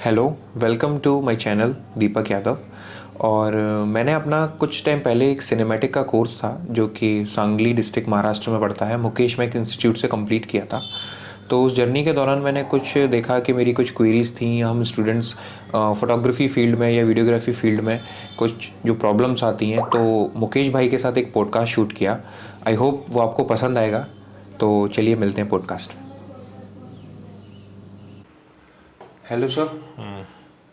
Hello, welcome to my channel Deepak Yadav. और मैंने अपना कुछ टाइम पहले एक सिनेमैटिक का कोर्स था जो कि सांगली डिस्ट्रिक्ट महाराष्ट्र में पड़ता है, मुकेश मैक इंस्टीट्यूट से कंप्लीट किया था। तो उस जर्नी के दौरान मैंने कुछ देखा कि मेरी कुछ क्वेरीज़ थी। हम स्टूडेंट्स फ़ोटोग्राफ़ी फ़ील्ड में या वीडियोग्राफी फ़ील्ड में कुछ जो प्रॉब्लम्स आती हैं, तो मुकेश भाई के साथ एक पॉडकास्ट शूट किया। आई होप वो आपको पसंद आएगा। तो चलिए मिलते हैं पॉडकास्ट में। हेलो सर,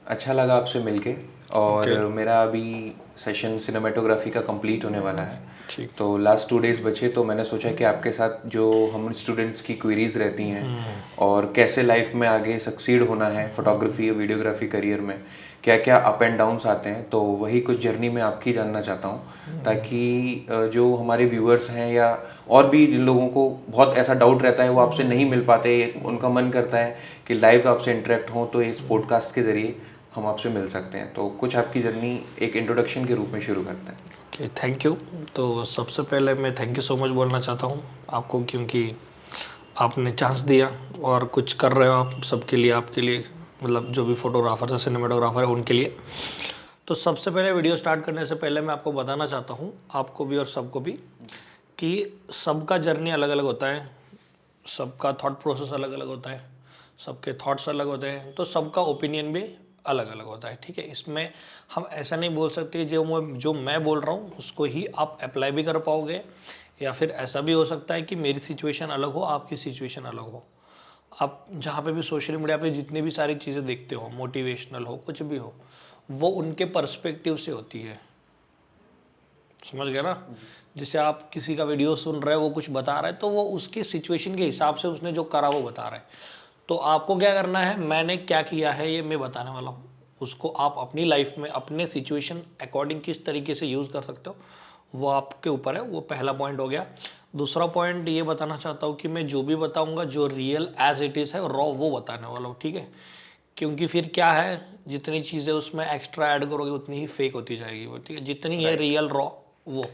अच्छा लगा आपसे मिलके। और ओके। मेरा अभी सेशन सिनेमेटोग्राफी का कंप्लीट होने वाला है। ठीक। तो लास्ट 2 डेज़ बचे, तो मैंने सोचा कि आपके साथ जो हम स्टूडेंट्स की क्वेरीज रहती हैं और कैसे लाइफ में आगे सक्सीड होना है फोटोग्राफी और वीडियोग्राफी करियर में, क्या क्या अप एंड डाउन्स आते हैं, तो वही कुछ जर्नी में आपकी जानना चाहता हूँ, ताकि जो हमारे व्यूअर्स हैं या और भी जिन लोगों को बहुत ऐसा डाउट रहता है वो आपसे नहीं मिल पाते, उनका मन करता है कि लाइव आपसे इंटरेक्ट हों, तो इस पॉडकास्ट के ज़रिए हम आपसे मिल सकते हैं। तो कुछ आपकी जर्नी एक इंट्रोडक्शन के रूप में शुरू करते हैं। Okay, thank you. तो सबसे पहले मैं थैंक यू सो मच बोलना चाहता हूँ आपको, क्योंकि आपने चांस दिया और कुछ कर रहे हो आप सबके लिए, आपके लिए, मतलब जो भी फोटोग्राफर है, सिनेमाटोग्राफर है, उनके लिए। तो सबसे पहले वीडियो स्टार्ट करने से पहले मैं आपको बताना चाहता हूँ, आपको भी और सबको भी, कि सबका जर्नी अलग अलग होता है, सबका थॉट प्रोसेस अलग अलग होता है, सबके थॉट्स अलग होते हैं, तो सबका ओपिनियन भी अलग अलग होता है। ठीक है, इसमें हम ऐसा नहीं बोल सकते जो मैं बोल रहा हूँ उसको ही आप अप्लाई भी कर पाओगे, या फिर ऐसा भी हो सकता है कि मेरी सिचुएशन अलग हो, आपकी सिचुएशन अलग हो। आप जहाँ पे भी सोशल मीडिया पे जितनी भी सारी चीज़ें देखते हो, मोटिवेशनल हो, कुछ भी हो, वो उनके पर्सपेक्टिव से होती है। समझ गया ना? जैसे आप किसी का वीडियो सुन रहे हो, वो कुछ बता रहा है, तो वो उसकी सिचुएशन के हिसाब से उसने जो करा वो बता रहा है। तो आपको क्या करना है, मैंने क्या किया है ये मैं बताने वाला हूँ, उसको आप अपनी लाइफ में अपने सिचुएशन अकॉर्डिंग किस तरीके से यूज़ कर सकते हो वो आपके ऊपर है। वो पहला पॉइंट हो गया। दूसरा पॉइंट ये बताना चाहता हूँ कि मैं जो भी बताऊँगा जो रियल एज इट इज़ है रॉ वो बताने वाला हूँ। ठीक है, क्योंकि फिर क्या है, जितनी चीज़ें उसमें एक्स्ट्रा ऐड करोगे उतनी ही फेक होती जाएगी वो। ठीक है, जितनी है रियल रॉ वो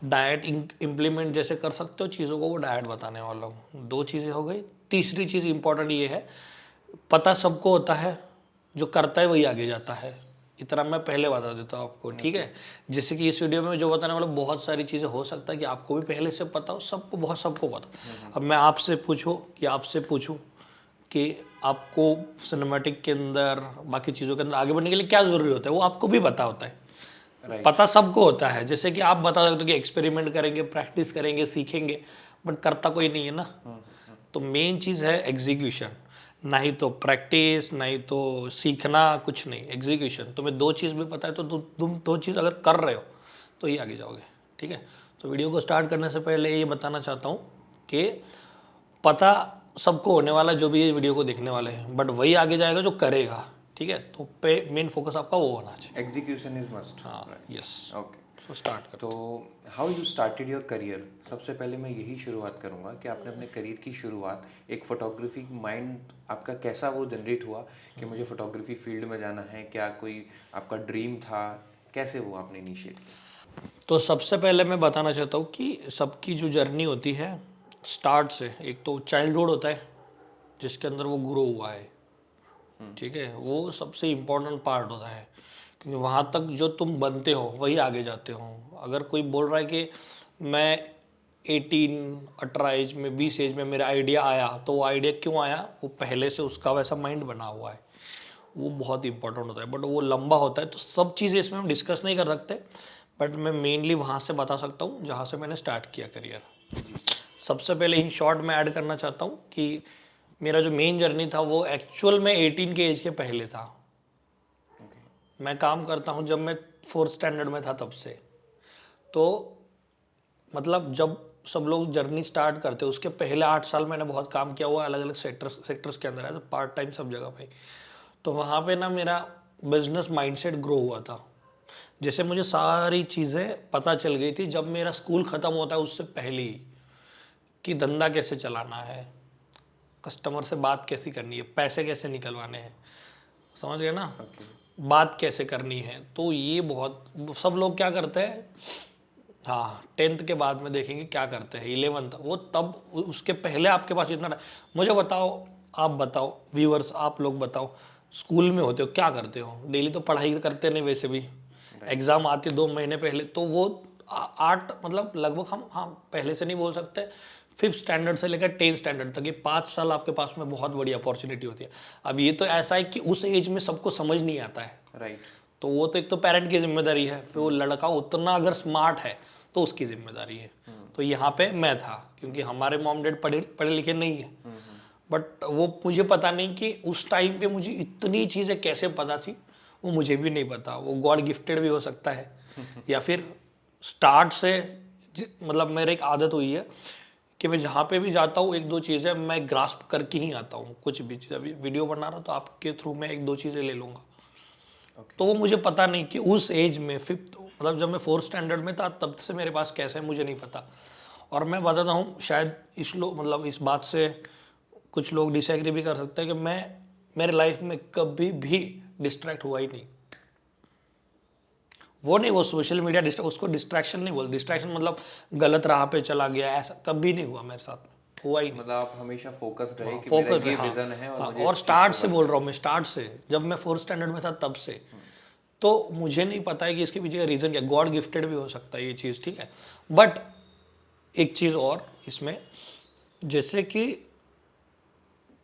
डाइट इम्प्लीमेंट जैसे कर सकते हो चीज़ों को, वो डाइट बताने वाला हूँ। दो चीज़ें हो गई। तीसरी चीज़ इंपॉर्टेंट ये है, पता सबको होता है, जो करता है वही आगे जाता है, इतना मैं पहले बता देता हूँ आपको। ठीक है, जैसे कि इस वीडियो में जो बताने वाला बहुत सारी चीज़ें हो सकता है कि आपको भी पहले से पता हो, सबको पता। अब मैं आपसे पूछूं कि आपसे पूछूं कि आपको सिनेमैटिक के अंदर बाकी चीज़ों के अंदर आगे बढ़ने के लिए क्या ज़रूरी होता है, वो आपको भी पता होता है। पता सबको होता है। जैसे कि आप बता सकते हो कि एक्सपेरिमेंट करेंगे, प्रैक्टिस करेंगे, सीखेंगे, बट करता कोई नहीं है ना। तो मेन चीज़ है एग्जीक्यूशन, ना ही तो प्रैक्टिस, ना ही तो सीखना, कुछ नहीं, एग्जीक्यूशन। तुम्हें दो चीज़ भी पता है तो तुम दो चीज़ अगर कर रहे हो तो ही आगे जाओगे। ठीक है, तो वीडियो को स्टार्ट करने से पहले ये बताना चाहता हूँ कि पता सबको होने वाला जो भी ये वीडियो को देखने वाले हैं, बट वही आगे जाएगा जो करेगा। ठीक है, तो पे मेन फोकस आपका वो होना चाहिए। Execution is must. हाँ, यस। ओके। तो स्टार्ट तो करते how you started your career, सबसे पहले मैं यही शुरुआत करूंगा कि आपने अपने करियर की शुरुआत एक फोटोग्राफी माइंड आपका कैसा वो जनरेट हुआ कि मुझे फोटोग्राफी फील्ड में जाना है, क्या कोई आपका ड्रीम था, कैसे वो आपने इनिशिएट किया? हैं। तो सबसे पहले मैं बताना चाहता हूँ कि सबकी जो जर्नी होती है स्टार्ट से, एक तो चाइल्डहुड होता है जिसके अंदर वो ग्रो हुआ है। ठीक है, वो सबसे इम्पोर्टेंट पार्ट होता है, क्योंकि वहाँ तक जो तुम बनते हो वही आगे जाते हो। अगर कोई बोल रहा है कि मैं 18 18 एज में 20 एज में मेरा आइडिया आया, तो वो आइडिया क्यों आया, वो पहले से उसका वैसा माइंड बना हुआ है। वो बहुत इंपॉर्टेंट होता है, बट वो लंबा होता है, तो सब चीज़ें इसमें हम डिस्कस नहीं कर सकते। बट मैं मेनली वहाँ से बता सकता हूँ जहाँ से मैंने स्टार्ट किया करियर। सबसे पहले इन शॉर्ट में ऐड करना चाहता हूँ कि मेरा जो मेन जर्नी था वो एक्चुअल में 18 के एज के पहले था। मैं काम करता हूँ जब मैं 4th स्टैंडर्ड में था तब से। तो मतलब जब सब लोग जर्नी स्टार्ट करते उसके पहले 8 साल मैंने बहुत काम किया हुआ है अलग अलग सेक्टर्स के अंदर, एज पार्ट टाइम सब जगह पे। तो वहाँ पे ना मेरा बिजनेस माइंडसेट ग्रो हुआ था। जैसे मुझे सारी चीज़ें पता चल गई थी जब मेरा स्कूल ख़त्म होता है उससे पहले ही, कि धंधा कैसे चलाना है, कस्टमर से बात कैसी करनी है, पैसे कैसे निकलवाने हैं, समझ गए ना, बात कैसे करनी है। तो ये बहुत, सब लोग क्या करते हैं, हाँ 10th के बाद में देखेंगे क्या करते हैं, 11th वो तब, उसके पहले आपके पास इतना। मुझे बताओ, आप बताओ, व्यूअर्स आप लोग बताओ, स्कूल में होते हो क्या करते हो, डेली तो पढ़ाई करते नहीं वैसे भी, एग्ज़ाम आते 2 महीने पहले, तो वो 8 मतलब लगभग हम हाँ पहले से नहीं बोल सकते, 5th स्टैंडर्ड से लेकर 10th स्टैंडर्ड तक ये 5 साल आपके पास में बहुत बड़ी अपॉर्चुनिटी होती है। अब ये तो ऐसा है कि उस एज में सबको समझ नहीं आता है, राइट। तो वो तो एक तो पेरेंट की जिम्मेदारी है, फिर वो लड़का उतना अगर स्मार्ट है तो उसकी जिम्मेदारी है। तो यहाँ पे मैं था, क्योंकि हमारे मॉम डैड पढ़े पढ़े लिखे नहीं है, बट वो मुझे पता नहीं कि उस टाइम पे मुझे इतनी चीज़ें कैसे पता थी, वो मुझे भी नहीं पता। वो गॉड गिफ्टेड भी हो सकता है या फिर स्टार्ट से मतलब मेरे एक आदत हुई है कि मैं जहाँ पे भी जाता हूँ 1-2 चीज़ें मैं ग्रास्प करके ही आता हूँ। कुछ भी चीज़, अभी वीडियो बना रहा हूँ तो आपके थ्रू मैं 1-2 चीज़ें ले लूँगा। तो वो मुझे पता नहीं कि उस एज में 5th मतलब जब मैं 4th स्टैंडर्ड में था तब से मेरे पास कैसे है मुझे नहीं पता। और मैं बताता हूँ, शायद मतलब इस बात से कुछ लोग डिसएग्री भी कर सकते हैं कि मैं मेरे लाइफ में कभी भी डिस्ट्रैक्ट हुआ ही नहीं। वो नहीं, वो सोशल मीडिया उसको डिस्ट्रैक्शन नहीं बोल, डिस्ट्रैक्शन मतलब गलत राह पे चला गया, ऐसा कभी नहीं हुआ मेरे साथ, हुआ ही नहीं। मतलब आप हमेशा फोकस्ड रहे कि फोकस मेरा ये हाँ, विजन है और हाँ, मुझे और इस चीज़ स्टार्ट पे से work बोल रहा हूँ मैं, स्टार्ट से जब मैं 4th स्टैंडर्ड में था तब से। तो मुझे नहीं पता है कि इसके पीछे का रीज़न क्या, गॉड गिफ्टेड भी हो सकता है ये चीज़, ठीक है। बट एक चीज़ और इसमें, जैसे कि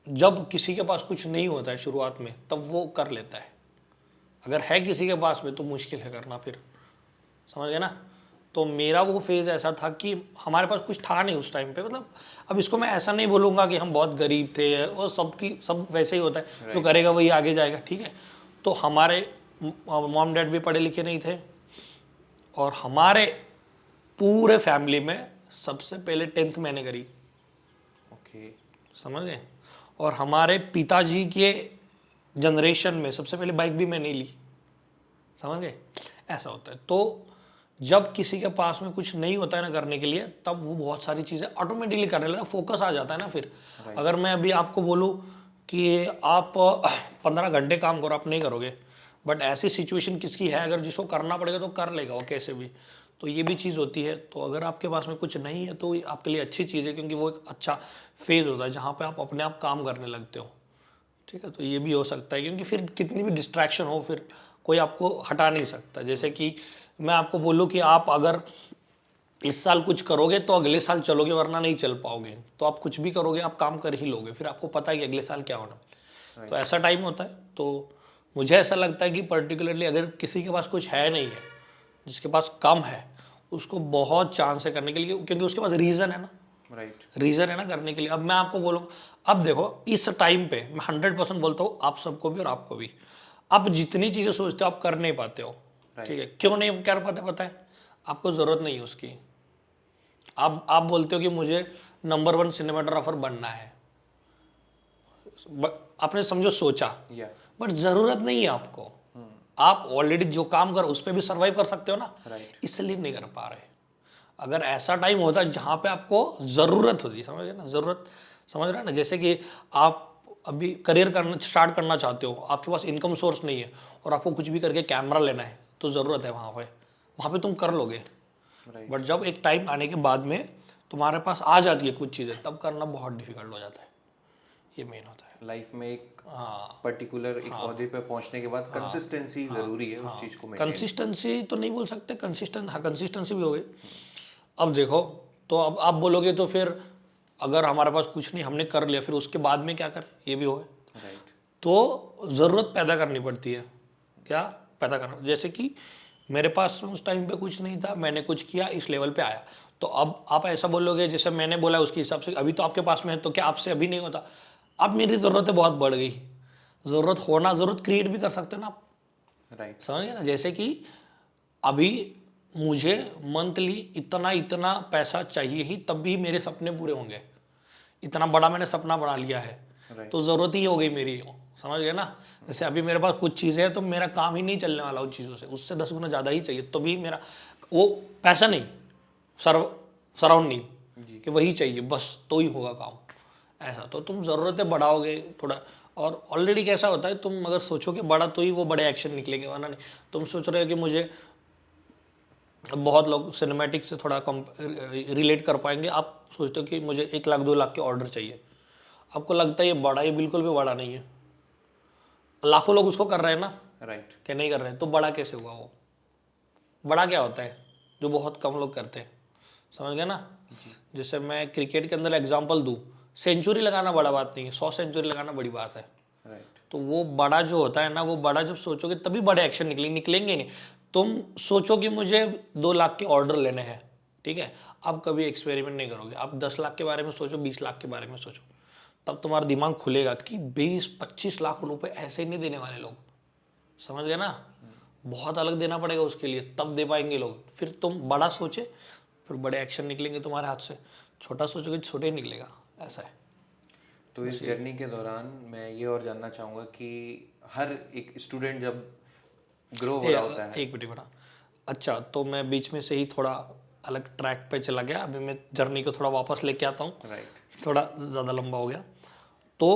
जब किसी के पास कुछ नहीं होता है शुरुआत में तब वो कर लेता है, अगर है किसी के पास में तो मुश्किल है करना फिर, समझ गए ना। तो मेरा वो फेज़ ऐसा था कि हमारे पास कुछ था नहीं उस टाइम पे, मतलब अब इसको मैं ऐसा नहीं बोलूँगा कि हम बहुत गरीब थे, और सब वैसे ही होता है, जो करेगा वही आगे जाएगा, ठीक है। तो हमारे मॉम डैड भी पढ़े लिखे नहीं थे, और हमारे पूरे फैमिली में सबसे पहले 10th मैंने करी, ओके। समझ गए। और हमारे पिताजी के जनरेशन में सबसे पहले बाइक भी मैंने ली, समझ गए, ऐसा होता है। तो जब किसी के पास में कुछ नहीं होता है ना करने के लिए, तब वो बहुत सारी चीज़ें ऑटोमेटिकली करने लगता है, फोकस आ जाता है ना फिर। अगर मैं अभी आपको बोलूँ कि आप 15 घंटे काम करो, आप नहीं करोगे, बट ऐसी सिचुएशन किसकी है अगर जिसको करना पड़ेगा तो कर लेगा वो कैसे भी। तो ये भी चीज़ होती है। तो अगर आपके पास में कुछ नहीं है तो आपके लिए अच्छी चीज़ है, क्योंकि वो एक अच्छा फेज़ होता है जहाँ पे आप अपने आप काम करने लगते हो, ठीक है। तो ये भी हो सकता है, क्योंकि फिर कितनी भी डिस्ट्रैक्शन हो फिर कोई आपको हटा नहीं सकता। जैसे कि मैं आपको बोलूँ कि आप अगर इस साल कुछ करोगे तो अगले साल चलोगे, वरना नहीं चल पाओगे। तो आप कुछ भी करोगे आप काम कर ही लोगे, फिर आपको पता है कि अगले साल क्या होना। तो ऐसा टाइम होता है। तो मुझे ऐसा लगता है कि पर्टिकुलरली अगर किसी के पास कुछ है नहीं है, जिसके पास कम है, उसको बहुत चांस है करने के लिए, क्योंकि उसके पास रीज़न है ना, राइट। रीज़न है ना करने के लिए। अब मैं आपको बोलूँ, अब देखो इस टाइम पे मैं 100% बोलता हूँ आप सबको भी और आपको भी, आप जितनी चीज़ें सोचते हो आप कर नहीं पाते हो, ठीक है। क्यों नहीं कर पाते पता है, आपको ज़रूरत नहीं है उसकी। आप बोलते हो कि मुझे नंबर 1 सिनेमाटोग्राफर बनना है, आपने समझो सोचा, या बट ज़रूरत नहीं है आपको। आप ऑलरेडी जो काम करो उस पर भी सर्वाइव कर सकते हो ना, राइट। इसलिए नहीं कर पा रहे। अगर ऐसा टाइम होता है जहाँ पे आपको ज़रूरत होती, समझ गए ना, ज़रूरत, समझ रहे हैं ना। जैसे कि आप अभी करियर करना स्टार्ट करना चाहते हो, आपके पास इनकम सोर्स नहीं है और आपको कुछ भी करके कैमरा लेना है, तो ज़रूरत है वहाँ पे तुम कर लोगे। बट जब एक टाइम आने के बाद में तुम्हारे पास आ जाती है कुछ चीज़ें, तब करना बहुत डिफिकल्ट हो जाता है। ये मेन होता है लाइफ में एक हाँ। पर्टिकुलर एक ओहदे पे पहुंचने के बाद कंसिस्टेंसी जरूरी है उस चीज को मेंटेन। कंसिस्टेंसी तो नहीं बोल सकते, कंसिस्टेंसी भी हो गई। अब देखो, तो अब आप बोलोगे तो फिर अगर हमारे पास कुछ नहीं, हमने कर लिया, फिर उसके बाद में क्या कर, ये भी हो गया। राइट। तो ज़रूरत पैदा करनी पड़ती है, क्या पैदा करना। जैसे कि मेरे पास उस टाइम पे कुछ नहीं था, मैंने कुछ किया, इस लेवल पे आया। तो अब आप ऐसा बोलोगे जैसे मैंने बोला उसके हिसाब से, अभी तो आपके पास में है, तो क्या आपसे अभी नहीं होता। अब मेरी ज़रूरतें बहुत बढ़ गई, ज़रूरत क्रिएट भी कर सकते हो ना आप, राइट। समझ गए ना। जैसे कि अभी मुझे मंथली इतना पैसा चाहिए ही, तब भी मेरे सपने पूरे होंगे। इतना बड़ा मैंने सपना बना लिया है, तो ज़रूरत ही हो गई मेरी, समझ गए ना। जैसे अभी मेरे पास कुछ चीज़ें हैं तो मेरा काम ही नहीं चलने वाला उन चीज़ों से, उससे 10 गुना ज़्यादा ही चाहिए, तो भी मेरा वो पैसा नहीं, सराउंडिंग कि वही चाहिए बस, तो ही होगा काम। ऐसा तो तुम ज़रूरतें बढ़ाओगे थोड़ा, और ऑलरेडी कैसा होता है, तुम अगर सोचोगे बड़ा तो ही वो बड़े एक्शन निकलेंगे, वरना नहीं। तुम सोच रहे हो कि मुझे, बहुत लोग सिनेमैटिक से थोड़ा कम रिलेट कर पाएंगे, आप सोचते हो कि मुझे 1 लाख 2 लाख के ऑर्डर चाहिए, आपको लगता है ये बड़ा, ये बिल्कुल भी बड़ा नहीं है। लाखों लोग उसको कर रहे हैं ना, राइट। क्या नहीं कर रहे हैं, तो बड़ा कैसे हुआ वो? बड़ा क्या होता है जो बहुत कम लोग करते हैं, समझ गए ना? जैसे मैं क्रिकेट के अंदर एग्जांपल दूं, सेंचुरी लगाना बड़ा बात नहीं है, 100 सेंचुरी लगाना बड़ी बात है। राइट। तो वो बड़ा जो होता है ना, वो बड़ा जब सोचोगे तभी बड़े एक्शन निकलेंगे नहीं। तुम सोचो कि मुझे 2 लाख के ऑर्डर लेने हैं, ठीक है, आप कभी एक्सपेरिमेंट नहीं करोगे, आप 10 लाख के बारे में सोचो, 20 लाख के बारे में सोचो, तब तुम्हारा दिमाग खुलेगा कि 20-25 लाख रुपए ऐसे ही नहीं देने वाले लोग, समझ गए ना? बहुत अलग देना पड़ेगा उसके लिए, तब दे पाएंगे लोग। फिर तुम बड़ा सोचे, फिर बड़े एक्शन निकलेंगे तुम्हारे हाथ से, छोटा सोचोगे छोटे ही निकलेगा, ऐसा है। तो इस जर्नी के दौरान मैं ये और जानना चाहूँगा कि हर एक स्टूडेंट जब ग्रो हो रहा होता है। एक मिनट बड़ा, अच्छा तो मैं बीच में से ही थोड़ा अलग ट्रैक पे चला गया, अभी मैं जर्नी को थोड़ा वापस लेके आता हूँ, राइट। थोड़ा ज़्यादा लंबा हो गया। तो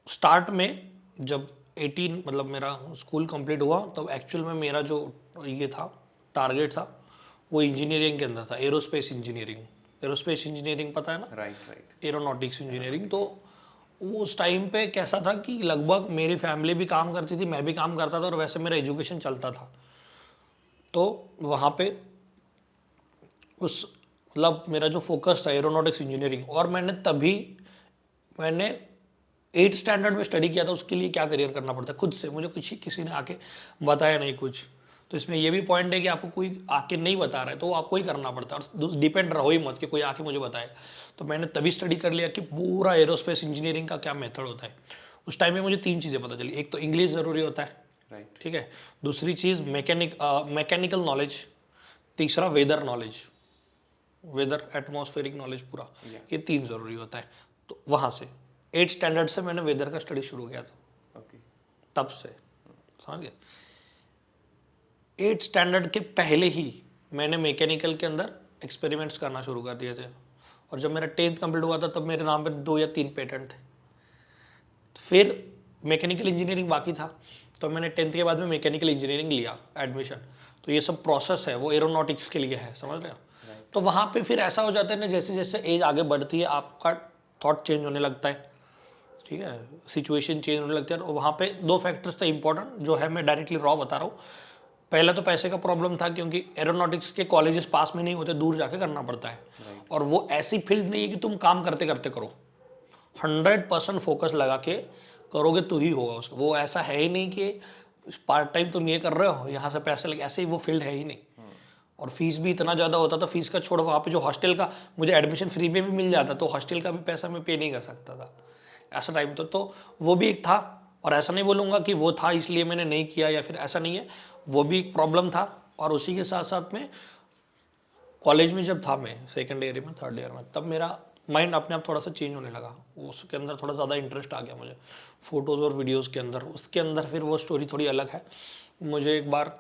स्टार्ट में जब 18 मतलब मेरा स्कूल कंप्लीट हुआ, तब एक्चुअल में मेरा जो ये था टारगेट था वो इंजीनियरिंग के अंदर था, एरोस्पेस इंजीनियरिंग। एरोस्पेस इंजीनियरिंग पता है ना? राइट। राइट। Aeronautics engineering. तो वो उस टाइम पे कैसा था कि लगभग मेरी फैमिली भी काम करती थी, मैं भी काम करता था, और वैसे मेरा एजुकेशन चलता था। तो वहाँ पे उस मतलब मेरा जो फोकस था एरोनॉटिक्स इंजीनियरिंग, और मैंने 8th स्टैंडर्ड में स्टडी किया था उसके लिए क्या करियर करना पड़ता है खुद से, मुझे कुछ किसी ने आके बताया नहीं कुछ। तो इसमें ये भी पॉइंट है कि आपको कोई आके नहीं बता रहा है तो वो आपको ही करना पड़ता है, और डिपेंड रहो ही मत कि कोई आके मुझे बताए। तो मैंने तभी स्टडी कर लिया कि पूरा एरोस्पेस इंजीनियरिंग का क्या मेथड होता है। उस टाइम में मुझे 3 चीज़ें पता चली, एक तो इंग्लिश ज़रूरी होता है, राइट। ठीक है, दूसरी चीज़ मैकेनिकल नॉलेज, तीसरा weather knowledge, weather atmospheric knowledge पूरा, ये 3 ज़रूरी होता है। तो वहाँ से 8th स्टैंडर्ड से मैंने वेदर का स्टडी शुरू किया था, ओके। तब से, समझ गए? 8th स्टैंडर्ड के पहले ही मैंने मैकेनिकल के अंदर एक्सपेरिमेंट्स करना शुरू कर दिए थे, और जब मेरा 10th कंप्लीट हुआ था तब मेरे नाम पे 2 या 3 पेटेंट थे। फिर मैकेनिकल इंजीनियरिंग बाकी था, तो मैंने 10th के बाद में मैकेनिकल इंजीनियरिंग लिया एडमिशन। तो ये सब प्रोसेस है वो एरोनॉटिक्स के लिए है, समझ रहे हो? तो वहाँ पे फिर ऐसा हो जाता है ना, जैसे जैसे एज आगे बढ़ती है आपका थॉट चेंज होने लगता है, ठीक है, सिचुएशन चेंज होने लगती है। और वहाँ पे 2 फैक्टर्स थे इंपॉर्टेंट, जो है मैं डायरेक्टली रॉ बता रहा हूँ। पहला तो पैसे का प्रॉब्लम था, क्योंकि एरोनॉटिक्स के कॉलेजेस पास में नहीं होते, दूर जाके करना पड़ता है। और वो ऐसी फील्ड नहीं है कि तुम काम करते करते करो, 100% फोकस लगा के करोगे तो ही होगा उसका। वो ऐसा है ही नहीं कि पार्ट टाइम तुम ये कर रहे हो यहाँ से पैसे लगे, ऐसे ही वो फील्ड है ही नहीं। और फीस भी इतना ज़्यादा होता था, फीस का छोड़ो, वहाँ पे जो हॉस्टल का मुझे एडमिशन फ्री में भी मिल जाता, तो हॉस्टल का भी पैसा मैं पे नहीं कर सकता था, ऐसा टाइम तो वो भी एक था। और ऐसा नहीं बोलूँगा कि वो था इसलिए मैंने नहीं किया, या फिर ऐसा नहीं है, वो भी एक प्रॉब्लम था। और उसी के साथ साथ में कॉलेज में जब था मैं 2nd ईयर में 3rd ईयर में, तब मेरा माइंड अपने आप थोड़ा सा चेंज होने लगा, उसके अंदर थोड़ा ज़्यादा इंटरेस्ट आ गया मुझे फ़ोटोज़ और वीडियोज़ के अंदर। उसके अंदर फिर वो स्टोरी थोड़ी अलग है। मुझे एक बार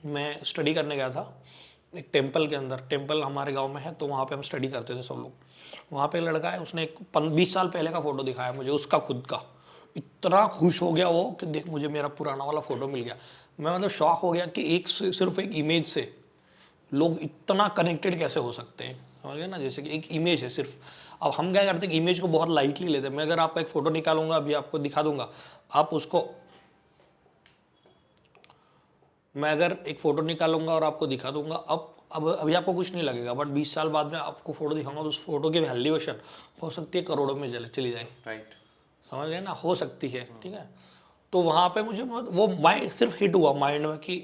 मैं स्टडी करने गया था एक टेम्पल के अंदर, टेम्पल हमारे गांव में है, तो वहाँ पे हम स्टडी करते थे सब लोग। वहाँ पे एक लड़का है, उसने एक 20 साल पहले का फ़ोटो दिखाया मुझे, उसका खुद का। इतना खुश हो गया वो कि देख मुझे मेरा पुराना वाला फ़ोटो मिल गया। मैं मतलब शॉक हो गया कि सिर्फ एक इमेज से लोग इतना कनेक्टेड कैसे हो सकते हैं, समझ गए ना? जैसे कि एक इमेज है सिर्फ, अब हम क्या करते हैं, इमेज को बहुत लाइटली लेते हैं। मैं अगर आपका एक फ़ोटो निकालूंगा, अभी आपको दिखा दूंगा, आप उसको, मैं अगर एक फ़ोटो निकालूंगा और आपको दिखा दूंगा, अब अभी आपको कुछ नहीं लगेगा, बट 20 साल बाद में आपको फ़ोटो दिखाऊंगा तो उस फोटो की वैल्यूएशन हो सकती है करोड़ों में चली जाए, राइट। समझ गए ना? हो सकती है, ठीक है। तो वहाँ पे मुझे वो माइंड सिर्फ हिट हुआ माइंड में कि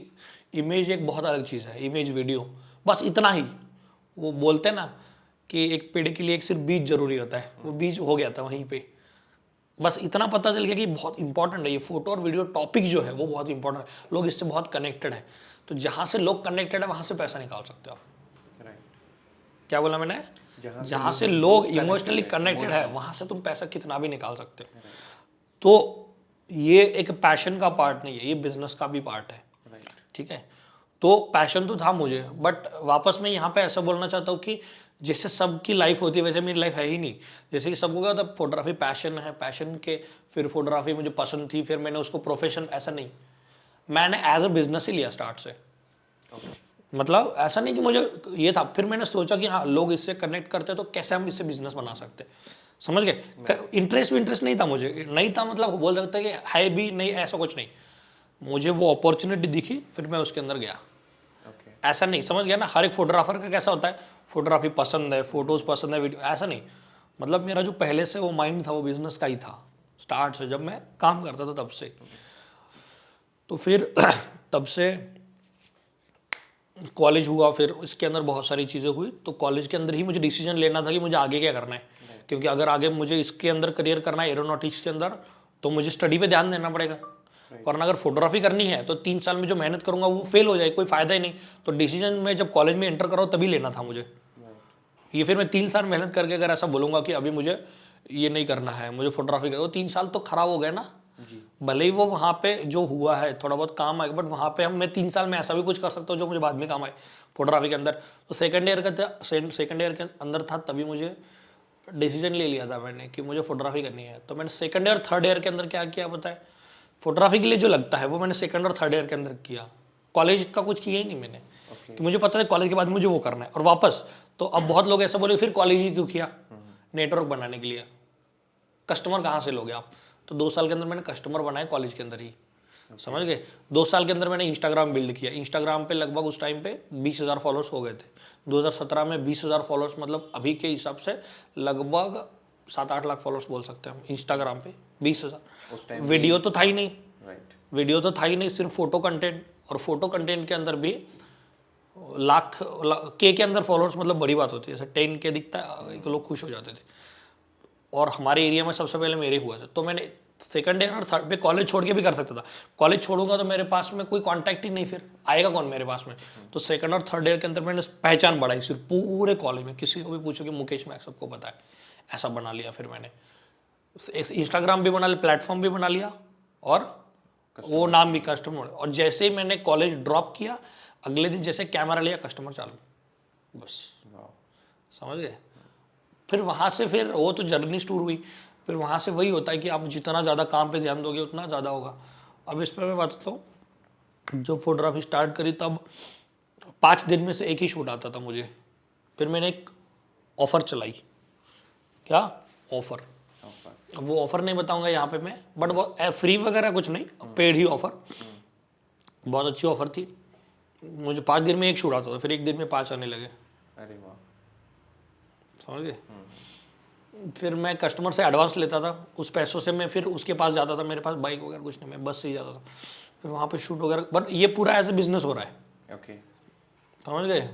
इमेज एक बहुत अलग चीज़ है, इमेज वीडियो, बस इतना ही। वो बोलते हैं ना कि एक पेड़ के लिए एक सिर्फ बीज जरूरी होता है, वो बीज हो गया था वहीं पे। बस इतना पता चल गया कि बहुत इंपॉर्टेंट है ये फोटो और वीडियो टॉपिक जो है, वो बहुत इंपॉर्टेंट है, लोग इससे बहुत कनेक्टेड है। तो जहाँ से लोग कनेक्टेड है वहाँ से पैसा निकाल सकते हो आप। राइट। क्या बोला मैंने? जहाँ से लोग इमोशनली कनेक्टेड है वहाँ से तुम पैसा कितना भी निकाल सकते हो। तो ये एक पैशन का पार्ट नहीं है, ये बिजनेस का भी पार्ट है, ठीक है। तो पैशन तो था मुझे, बट वापस मैं यहाँ पे ऐसा बोलना चाहता हूँ कि जैसे सबकी लाइफ होती है वैसे मेरी लाइफ है ही नहीं। जैसे कि सबको क्या होता है, फोटोग्राफी पैशन है, पैशन के फिर फोटोग्राफी मुझे पसंद थी, फिर मैंने उसको प्रोफेशन, ऐसा नहीं, मैंने एज अ बिजनेस ही लिया स्टार्ट से। मतलब ऐसा नहीं कि मुझे ये था, फिर मैंने सोचा कि हाँ लोग इससे कनेक्ट करते हैं तो कैसे हम इससे बिजनेस बना सकते हैं। समझ गए। इंटरेस्ट नहीं था मुझे, नहीं था मतलब बोल सकते हैं कि है भी नहीं, ऐसा कुछ नहीं। मुझे वो अपॉर्चुनिटी दिखी, फिर मैं उसके अंदर गया। ओके। ऐसा नहीं, समझ गया ना, हर एक फोटोग्राफर का कैसा होता है, फोटोग्राफी पसंद है, फोटोज पसंद है, वीडियो, ऐसा नहीं। मतलब मेरा जो पहले से वो माइंड था वो बिजनेस का ही था, स्टार्ट से जब मैं काम करता था तब से। तो फिर तब से कॉलेज हुआ, फिर इसके अंदर बहुत सारी चीज़ें हुई। तो कॉलेज के अंदर ही मुझे डिसीजन लेना था कि मुझे आगे क्या करना है, क्योंकि अगर आगे मुझे इसके अंदर करियर करना है एरोनॉटिक्स के अंदर, तो मुझे स्टडी पे ध्यान देना पड़ेगा। वरना अगर फोटोग्राफी करनी है तो 3 साल में जो मेहनत करूंगा वो फेल हो जाए, कोई फायदा ही नहीं। तो डिसीजन मैं जब कॉलेज में एंटर कर रहा हूँ तभी लेना था मुझे। ये फिर मैं 3 साल मेहनत करके अगर ऐसा बोलूंगा कि अभी मुझे ये नहीं करना है, मुझे फोटोग्राफी करो, 3 साल तो खराब हो गए ना। भले ही वो वहाँ पे जो हुआ है थोड़ा बहुत काम आएगा, बट वहाँ पे मैं 3 साल में ऐसा भी कुछ कर सकता हूँ जो मुझे बाद में काम आए फोटोग्राफी के अंदर। तो सेकंड ईयर के अंदर था, तभी मुझे डिसीजन ले लिया था मैंने कि मुझे फोटोग्राफी करनी है। तो मैंने सेकंड ईयर थर्ड ईयर के अंदर क्या किया पता है, फोटोग्राफी के लिए जो लगता है वो मैंने सेकंड और थर्ड ईयर के अंदर किया। कॉलेज का कुछ किया ही नहीं मैंने, कि मुझे पता है कॉलेज के बाद मुझे वो करना है और वापस। तो अब बहुत लोग ऐसा बोले फिर कॉलेज ही क्यों किया, नेटवर्क बनाने के लिए। कस्टमर कहाँ से लोगे आप। तो 2 साल के अंदर मैंने कस्टमर बनाए कॉलेज के अंदर ही, समझ गए। 2 साल के अंदर मैंने इंस्टाग्राम बिल्ड किया। इंस्टाग्राम पे लगभग उस टाइम पे 20,000 फॉलोअर्स हो गए थे 2017 में। 20,000 फॉलोअर्स मतलब अभी के हिसाब से लगभग 7-8 लाख फॉलोअर्स बोल सकते हैं हम इंस्टाग्राम पे। 20,000 वीडियो तो था ही नहीं, वीडियो तो था ही नहीं, सिर्फ फोटो कंटेंट। और फोटो कंटेंट के अंदर भी लाख के अंदर फॉलोअर्स मतलब बड़ी बात होती है। जैसे 10K दिखता है लोग खुश हो जाते थे, और हमारे एरिया में सबसे पहले मेरे हुआ था। तो मैंने सेकंड ईयर और थर्ड पे कॉलेज छोड़ के भी कर सकता था। कॉलेज छोड़ूंगा तो मेरे पास में कोई कांटेक्ट ही नहीं, फिर आएगा कौन मेरे पास में। तो सेकंड और थर्ड ईयर के अंदर मैंने पहचान बढ़ाई सिर्फ पूरे कॉलेज में। किसी को भी पूछो कि मुकेश मैक सबको पता है, ऐसा बना लिया। फिर मैंने इंस्टाग्राम भी बना लिया, प्लेटफॉर्म भी बना लिया, और वो नाम भी कस्टमर। और जैसे ही मैंने कॉलेज ड्रॉप किया, अगले दिन जैसे कैमरा लिया, कस्टमर चालू, बस, समझ गए। फिर वहाँ से फिर वो तो जर्नी टूर हुई। फिर वहाँ से वही होता है कि आप जितना ज़्यादा काम पे ध्यान दोगे उतना ज़्यादा होगा। अब इस पर मैं बताता हूँ, जब फोटोग्राफी स्टार्ट करी तब 5 दिन में से एक ही शूट आता था मुझे। फिर मैंने एक ऑफ़र चलाई। क्या ऑफ़र, वो ऑफ़र नहीं बताऊंगा यहाँ पे मैं, बट वो फ्री वगैरह कुछ नहीं, पेड ही ऑफ़र। बहुत अच्छी ऑफ़र थी। मुझे 5 दिन में एक शूट आता था, फिर एक दिन में 5 आने लगे। अरे वाह, समझ गए। फिर मैं कस्टमर से एडवांस लेता था, उस पैसों से मैं फिर उसके पास जाता था। मेरे पास बाइक वगैरह कुछ नहीं, मैं बस से ही जाता था। फिर वहाँ पे शूट वगैरह, बट ये पूरा ऐसे बिजनेस हो रहा है। ओके, समझ गए।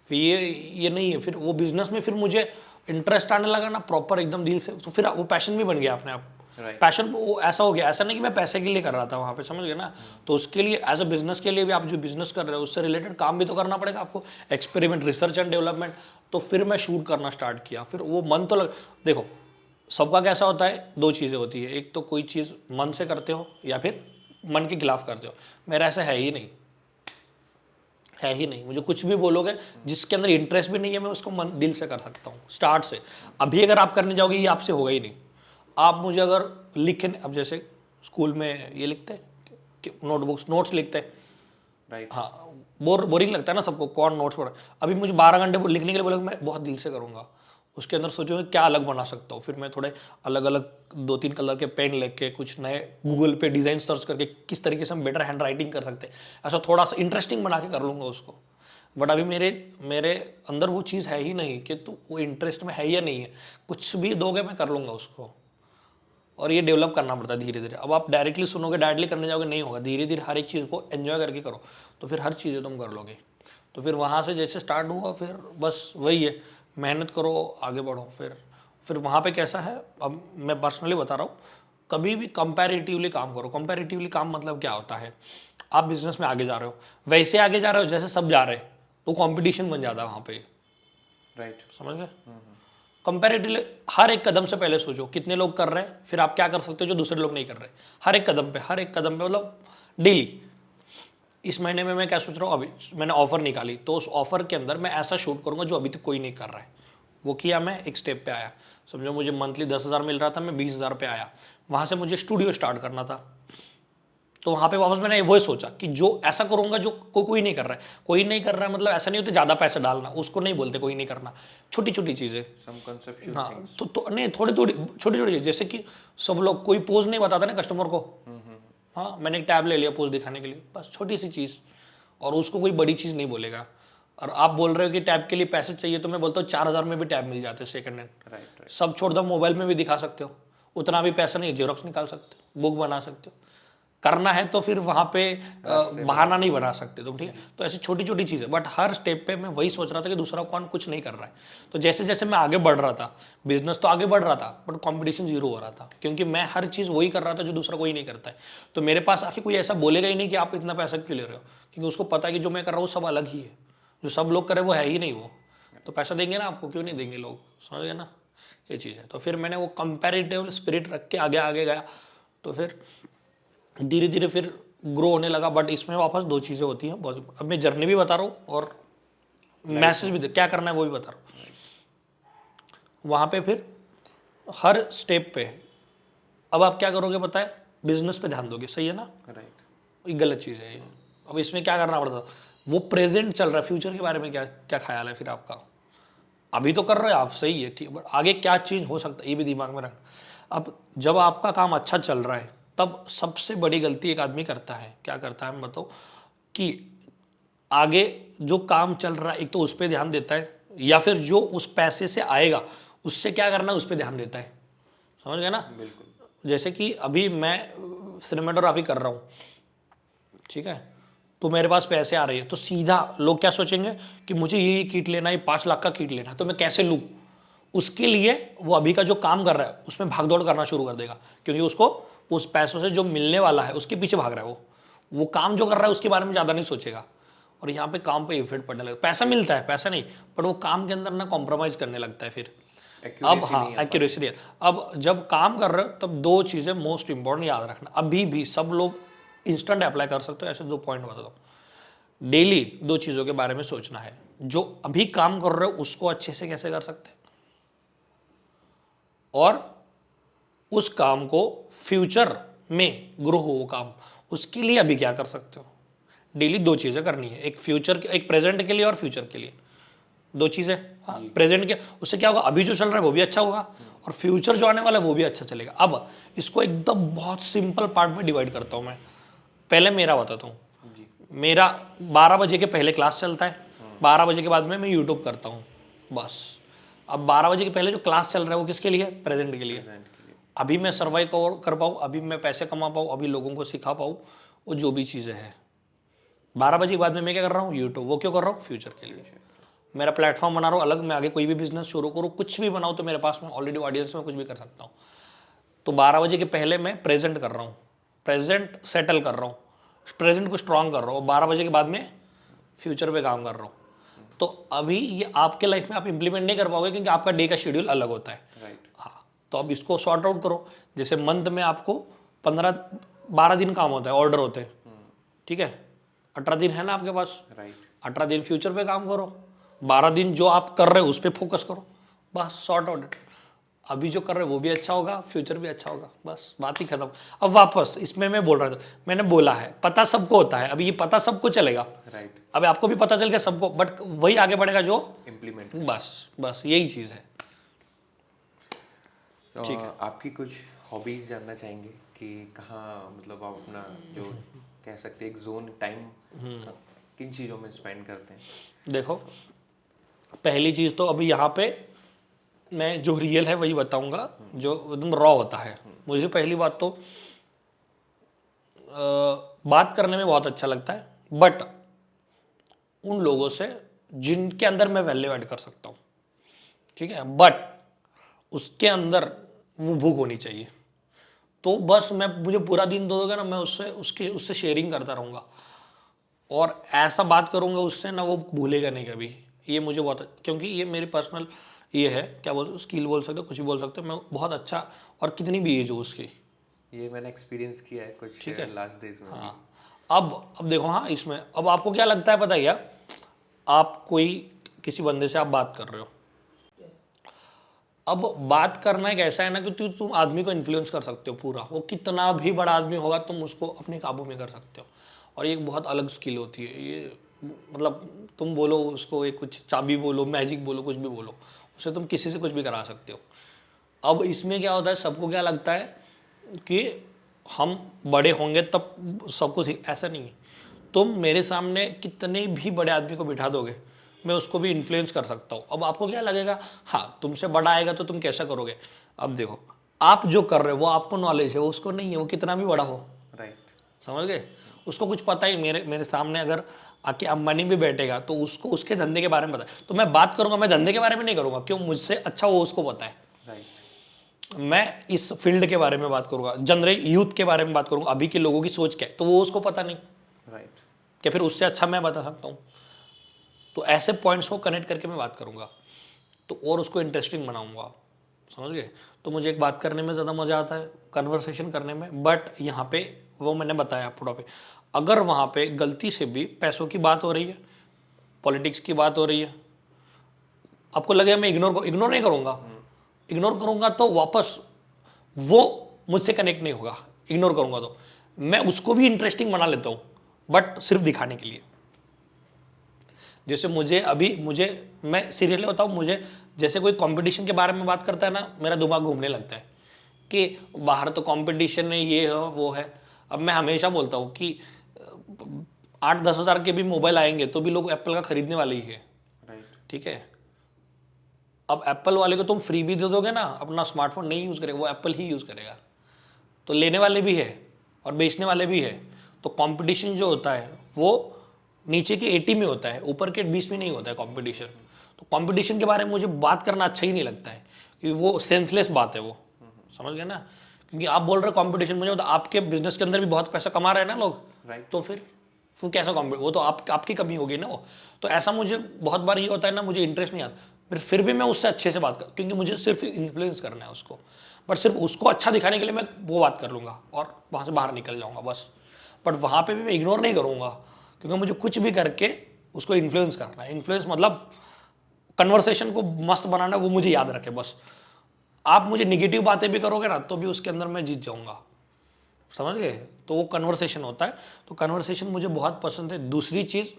फिर ये नहीं है, फिर वो बिजनेस में फिर मुझे इंटरेस्ट आने लगा ना प्रॉपर एकदम दिल से। तो फिर वो पैशन भी बन गया अपने आप। पैशन वो ऐसा हो गया, ऐसा नहीं कि मैं पैसे के लिए कर रहा था वहाँ पे, समझ गए ना। तो उसके लिए एज अ बिजनेस के लिए भी आप जो बिजनेस कर रहे हो उससे रिलेटेड काम भी तो करना पड़ेगा आपको, एक्सपेरिमेंट, रिसर्च एंड डेवलपमेंट। तो फिर मैं शूट करना स्टार्ट किया। फिर वो मन तो देखो सबका कैसा होता है, 2 चीज़ें होती है, एक तो कोई चीज़ मन से करते हो या फिर मन के खिलाफ करते हो। मेरा ऐसा है ही नहीं, है ही नहीं। मुझे कुछ भी बोलोगे जिसके अंदर इंटरेस्ट भी नहीं है, मैं उसको मन दिल से कर सकता हूँ स्टार्ट से। अभी अगर आप करने जाओगे ये आपसे होगा ही नहीं। आप मुझे अगर लिखने, अब जैसे स्कूल में ये लिखते हैं नोट्स लिखते हैं, राइट, हाँ, बोरिंग लगता है ना सबको, कौन नोट्स पढ़ा। अभी मुझे 12 घंटे लिखने के लिए बोलोगे, मैं बहुत दिल से करूँगा। उसके अंदर सोचो क्या अलग बना सकता हूँ। फिर मैं थोड़े अलग अलग 2-3 कलर के पेन लेके, कुछ नए गूगल पे डिज़ाइन सर्च करके किस तरीके से हम बेटर हैंड राइटिंग कर सकते हैं, ऐसा थोड़ा सा इंटरेस्टिंग बना के कर लूँगा उसको। बट अभी मेरे अंदर वो चीज़ है ही नहीं कि तो वो इंटरेस्ट में है या नहीं है। कुछ भी दोगे मैं कर लूँगा उसको, और ये डेवलप करना पड़ता है धीरे धीरे। अब आप डायरेक्टली सुनोगे, डायरेक्टली करने जाओगे, नहीं होगा। धीरे धीरे हर एक चीज़ को एंजॉय करके करो, तो फिर हर चीज़ें तुम कर लोगे। तो फिर वहाँ से जैसे स्टार्ट हुआ, फिर बस वही है, मेहनत करो, आगे बढ़ो। फिर वहाँ पे कैसा है, अब मैं पर्सनली बता रहा हूँ, कभी भी कंपैरेटिवली काम करो। कंपैरेटिवली काम मतलब क्या होता है, आप बिजनेस में आगे जा रहे हो, वैसे आगे जा रहे हो जैसे सब जा रहे हैं, तो कंपटीशन बन जाता है वहाँ पे, राइट, समझ गए। कंपैरेटिवली हर एक कदम से पहले सोचो कितने लोग कर रहे हैं, फिर आप क्या कर सकते हो जो दूसरे लोग नहीं कर रहे। हर एक कदम पे मतलब डेली। इस महीने में मैं क्या सोच रहा हूँ, अभी मैंने ऑफर निकाली तो उस ऑफर के अंदर मैं ऐसा शूट करूंगा जो अभी तक कोई नहीं कर रहा है। वो किया, मैं एक स्टेप पे आया। समझो मुझे मंथली 10,000 मिल रहा था, मैं 20,000 पे आया। वहाँ से मुझे स्टूडियो स्टार्ट करना था। तो वहाँ पे वापस मैंने वही सोचा कि जो ऐसा करूँगा जो कोई नहीं कर रहा है, कोई नहीं कर रहा है, मतलब ऐसा नहीं होता ज़्यादा पैसा डालना, उसको नहीं बोलते कोई नहीं करना, छोटी छोटी चीज़ें। सम कंसेप्चुअल हाँ थिंग्स। तो नहीं, थोड़ी थोड़ी छोटी छोटी, जैसे कि सब लोग कोई पोज नहीं बताता ना कस्टमर को, हाँ मैंने एक टैब ले लिया पोज दिखाने के लिए, बस छोटी सी चीज़, और उसको कोई बड़ी चीज़ नहीं बोलेगा। और आप बोल रहे हो कि टैब के लिए पैसे चाहिए, तो मैं बोलता हूँ 4,000 में भी टैब मिल जाते हैं सेकंड हैंड। राइट। सब छोड़ दो, मोबाइल में भी दिखा सकते हो, उतना भी पैसा नहीं, जेरोक्स निकाल सकते हो, बुक बना सकते हो, करना है तो फिर वहाँ पे बहाना नहीं बना सकते तुम, ठीक है। तो ऐसी छोटी छोटी चीज़ें, बट हर स्टेप पे मैं वही सोच रहा था कि दूसरा कौन कुछ नहीं कर रहा है। तो जैसे जैसे मैं आगे बढ़ रहा था, बिजनेस तो आगे बढ़ रहा था, बट कंपटीशन जीरो हो रहा था, क्योंकि मैं हर चीज़ वही कर रहा था जो दूसरा कोई नहीं करता है। तो मेरे पास आके कोई ऐसा बोलेगा ही नहीं कि आप इतना पैसा क्यों ले रहे हो, क्योंकि उसको पता है कि जो मैं कर रहा हूँ सब अलग ही है, जो सब लोग कर रहे हैं वो है ही नहीं वो। तो पैसा देंगे ना आपको, क्यों नहीं देंगे लोग, समझ गए ना, ये चीज़ है। तो फिर मैंने वो कंपैरेटिव स्पिरिट रख के आगे आगे गया, तो फिर धीरे धीरे फिर ग्रो होने लगा। बट इसमें वापस दो चीज़ें होती हैं बहुत, अब मैं जर्नी भी बता रहा हूँ और मैसेज भी क्या करना है वो भी बता रहा हूँ। वहाँ पे फिर हर स्टेप पे अब आप क्या करोगे पता है, बिजनेस पे ध्यान दोगे, सही है ना, राइट। ये गलत चीज़ है ये। अब इसमें क्या करना पड़ता, वो प्रेजेंट चल रहा है, फ्यूचर के बारे में क्या क्या ख्याल है फिर आपका, अभी तो कर रहे हो आप, सही है, ठीक, बट आगे क्या चीज़ हो सकता है ये भी दिमाग में रखना। अब जब आपका काम अच्छा चल रहा है, तब सबसे बड़ी गलती एक आदमी करता है, क्या करता है मैं बताओ, कि आगे जो काम चल रहा है एक तो उस पर ध्यान देता है, या फिर जो उस पैसे से आएगा उससे क्या करना है उस पर ध्यान देता है, समझ गए ना। बिल्कुल। जैसे कि अभी मैं सिनेमेटोग्राफी कर रहा हूँ, ठीक है, तो मेरे पास पैसे आ रहे हैं, तो सीधा लोग क्या सोचेंगे कि मुझे ये किट लेना है, 5 लाख का किट लेना है, तो मैं कैसे लूँ, उसके लिए वो अभी का जो काम कर रहा है उसमें भागदौड़ करना शुरू कर देगा, क्योंकि उसको उस पैसों से जो मिलने वाला है उसके पीछे भाग रहा है, वो काम जो कर रहा है उसके बारे में ज़्यादा नहीं सोचेगा, और यहाँ पे काम पे इफेक्ट पड़ने लगता है। पैसा मिलता है, पैसा नहीं, बट वो काम के अंदर ना कॉम्प्रोमाइज़ करने लगता है फिर। अब हाँ एक्यूरेसी नहीं है। अब जब काम कर रहे हो तब दो चीज़ें मोस्ट इंपॉर्टेंट याद रखना, अभी भी सब लोग इंस्टेंट अप्लाई कर सकते हो, ऐसे दो पॉइंट बताता हूँ। डेली दो चीज़ों के बारे में सोचना है, जो अभी काम कर रहे हो उसको अच्छे से कैसे कर सकते हैं, और उस काम को फ्यूचर में ग्रो हो वो काम, उसके लिए अभी क्या कर सकते हो। डेली दो चीज़ें करनी है, एक फ्यूचर, एक प्रेजेंट के लिए और फ्यूचर के लिए, दो चीज़ें। हाँ प्रेजेंट के, उससे क्या होगा, अभी जो चल रहा है वो भी अच्छा होगा, और फ्यूचर जो आने वाला है वो भी अच्छा चलेगा। अब इसको एकदम बहुत सिंपल पार्ट में डिवाइड करता हूँ मैं। पहले मेरा बताता हूँ, मेरा 12 बजे के पहले क्लास चलता है, 12 बजे के बाद में मैं यूट्यूब करता हूँ, बस। अब 12 बजे के पहले जो क्लास चल रहा है वो किसके लिए, प्रेजेंट के लिए। अभी मैं सर्वाइव कर पाऊँ, अभी मैं पैसे कमा पाऊँ, अभी लोगों को सिखा पाऊँ, वो जो भी चीज़ें हैं। 12 बजे के बाद में मैं क्या कर रहा हूँ, यूट्यूब, वो क्यों कर रहा हूँ, फ्यूचर के लिए। मेरा प्लेटफॉर्म बना रहा हूँ अलग, मैं आगे कोई भी बिजनेस शुरू करूँ, कुछ भी बनाऊँ, तो मेरे पास में ऑलरेडी ऑडियंस में कुछ भी कर सकता हूँ। तो 12 बजे के पहले मैं प्रेजेंट कर रहा हूँ, प्रेजेंट सेटल कर रहा हूँ, प्रेजेंट को स्ट्रांग कर रहा हूँ, 12 बजे के बाद में फ्यूचर पे काम कर रहा हूँ। तो अभी ये आपके लाइफ में आप इंप्लीमेंट नहीं कर पाओगे, क्योंकि आपका डे का शेड्यूल अलग होता है। हाँ, तो अब इसको सॉर्ट आउट करो। जैसे मंथ में आपको 12 दिन काम होता है, ऑर्डर होते हैं, ठीक है, 18 दिन है ना आपके पास, 18 दिन फ्यूचर पे काम करो, 12 दिन जो आप कर रहे हो उस पर फोकस करो, बस सॉर्ट आउट। अभी जो कर रहे हो वो भी अच्छा होगा, फ्यूचर भी अच्छा होगा, बस बात ही खत्म। अब वापस इसमें मैं बोल रहा था, मैंने बोला है पता सबको होता है, अभी ये पता सबको चलेगा, अब आपको भी पता चल गया सबको, बट वही आगे बढ़ेगा जो इम्प्लीमेंट, बस यही चीज़ है। तो ठीक है, आपकी कुछ हॉबीज जानना चाहेंगे कि कहाँ, मतलब आप अपना जो कह सकते हैं एक जोन टाइम किन चीज़ों में स्पेंड करते हैं। देखो, पहली चीज़ तो अभी यहाँ पे मैं जो रियल है वही बताऊंगा, जो एकदम रॉ होता है। मुझे पहली बात तो बात करने में बहुत अच्छा लगता है, बट उन लोगों से जिनके अंदर मैं वैल्यू ऐड कर सकता हूँ, ठीक है, बट उसके अंदर वो भूख होनी चाहिए। तो बस मुझे पूरा दिन दे दोगे ना, मैं उससे शेयरिंग करता रहूँगा, और ऐसा बात करूँगा उससे ना, वो भूलेगा नहीं कभी। ये मुझे बहुत, क्योंकि ये मेरी पर्सनल ये है, क्या बोल स्किल बोल सकते हो, कुछ भी बोल सकते हो, मैं बहुत अच्छा, और कितनी भी एज हो उसकी, ये मैंने एक्सपीरियंस किया है कुछ, ठीक है, लास्ट डेज में। हाँ, अब देखो, हाँ इसमें अब आपको क्या लगता है पता है क्या, आप किसी बंदे से आप बात कर रहे हो, अब बात करना एक ऐसा है ना कि तुम आदमी को इन्फ्लुएंस कर सकते हो पूरा, वो कितना भी बड़ा आदमी होगा तुम उसको अपने काबू में कर सकते हो। और ये एक बहुत अलग स्किल होती है ये, मतलब तुम बोलो उसको एक कुछ चाबी बोलो, मैजिक बोलो, कुछ भी बोलो, उससे तुम किसी से कुछ भी करा सकते हो। अब इसमें क्या होता है, सबको क्या लगता है कि हम बड़े होंगे तब सब कुछ, ऐसा नहीं है। तुम मेरे सामने कितने भी बड़े आदमी को बिठा दोगे, मैं उसको भी इन्फ्लुएंस कर सकता हूँ। अब आपको क्या लगेगा, हाँ तुमसे बड़ा आएगा तो तुम कैसा करोगे। अब देखो, आप जो कर रहे हो वो आपको नॉलेज है, वो उसको नहीं है, वो कितना भी बड़ा हो। राइट। समझ गए, उसको कुछ पता ही। मेरे सामने अगर आके अंबानी भी बैठेगा तो उसको उसके धंधे के बारे में पता है, तो मैं बात करूंगा, मैं धंधे के बारे में नहीं करूंगा, क्यों, मुझसे अच्छा वो उसको पता है। राइट। मैं इस फील्ड के बारे में बात करूंगा, यूथ के बारे में बात करूंगा, अभी के लोगों की सोच क्या है, तो वो उसको पता नहीं, राइट। कि फिर उससे अच्छा मैं बता सकता हूँ। तो ऐसे पॉइंट्स को कनेक्ट करके मैं बात करूंगा, तो और उसको इंटरेस्टिंग बनाऊंगा। समझ गए। तो मुझे एक बात करने में ज़्यादा मज़ा आता है, कन्वर्सेशन करने में। बट यहाँ पे वो मैंने बताया पूरा पे, अगर वहाँ पे गलती से भी पैसों की बात हो रही है, पॉलिटिक्स की बात हो रही है, आपको लगे मैं इग्नोर नहीं करूँगा, इग्नोर करूँगा तो वापस वो मुझसे कनेक्ट नहीं होगा। इग्नोर करूँगा तो मैं उसको भी इंटरेस्टिंग बना लेता हूँ, बट सिर्फ दिखाने के लिए। जैसे मैं सीरियसली बताऊँ, मुझे जैसे कोई कंपटीशन के बारे में बात करता है ना, मेरा दिमाग घूमने लगता है कि बाहर तो कंपटीशन है, ये है वो है। अब मैं हमेशा बोलता हूँ कि 8-10 हज़ार के भी मोबाइल आएंगे तो भी लोग एप्पल का खरीदने वाले ही है। राइट। ठीक है। अब एप्पल वाले को तुम फ्री भी दे दोगे ना, अपना स्मार्टफोन नहीं यूज़ करेगा, वो एप्पल ही यूज़ करेगा। तो लेने वाले भी है और बेचने वाले भी है। तो कंपटीशन जो होता है वो नीचे के 80 में होता है, ऊपर के 20 में नहीं होता है कंपटीशन। तो कंपटीशन के बारे में मुझे बात करना अच्छा ही नहीं लगता है, क्योंकि वो सेंसलेस बात है वो। समझ गए ना। क्योंकि आप बोल रहे हो कंपटीशन, मुझे बता, आपके बिजनेस के अंदर भी बहुत पैसा कमा रहे हैं ना लोग। राइट। तो फिर कैसा कॉम्पिट, वो तो आपकी कमी होगी ना वो। तो ऐसा मुझे बहुत बार ये होता है ना, मुझे इंटरेस्ट नहीं आता, फिर भी मैं उससे अच्छे से बात कर, क्योंकि मुझे सिर्फ इन्फ्लुएंस करना है उसको। बट सिर्फ उसको अच्छा दिखाने के लिए मैं वो बात कर लूँगा और वहाँ से बाहर निकल जाऊँगा बस। बट वहाँ पे भी मैं इग्नोर नहीं करूँगा, क्योंकि मुझे कुछ भी करके उसको इन्फ्लुएंस करना है। इन्फ्लुएंस मतलब कन्वर्सेशन को मस्त बनाना, वो मुझे याद रखे बस। आप मुझे निगेटिव बातें भी करोगे ना तो भी उसके अंदर मैं जीत जाऊँगा। समझ गए। तो वो कन्वर्सेशन होता है, तो कन्वर्सेशन मुझे बहुत पसंद है। दूसरी चीज़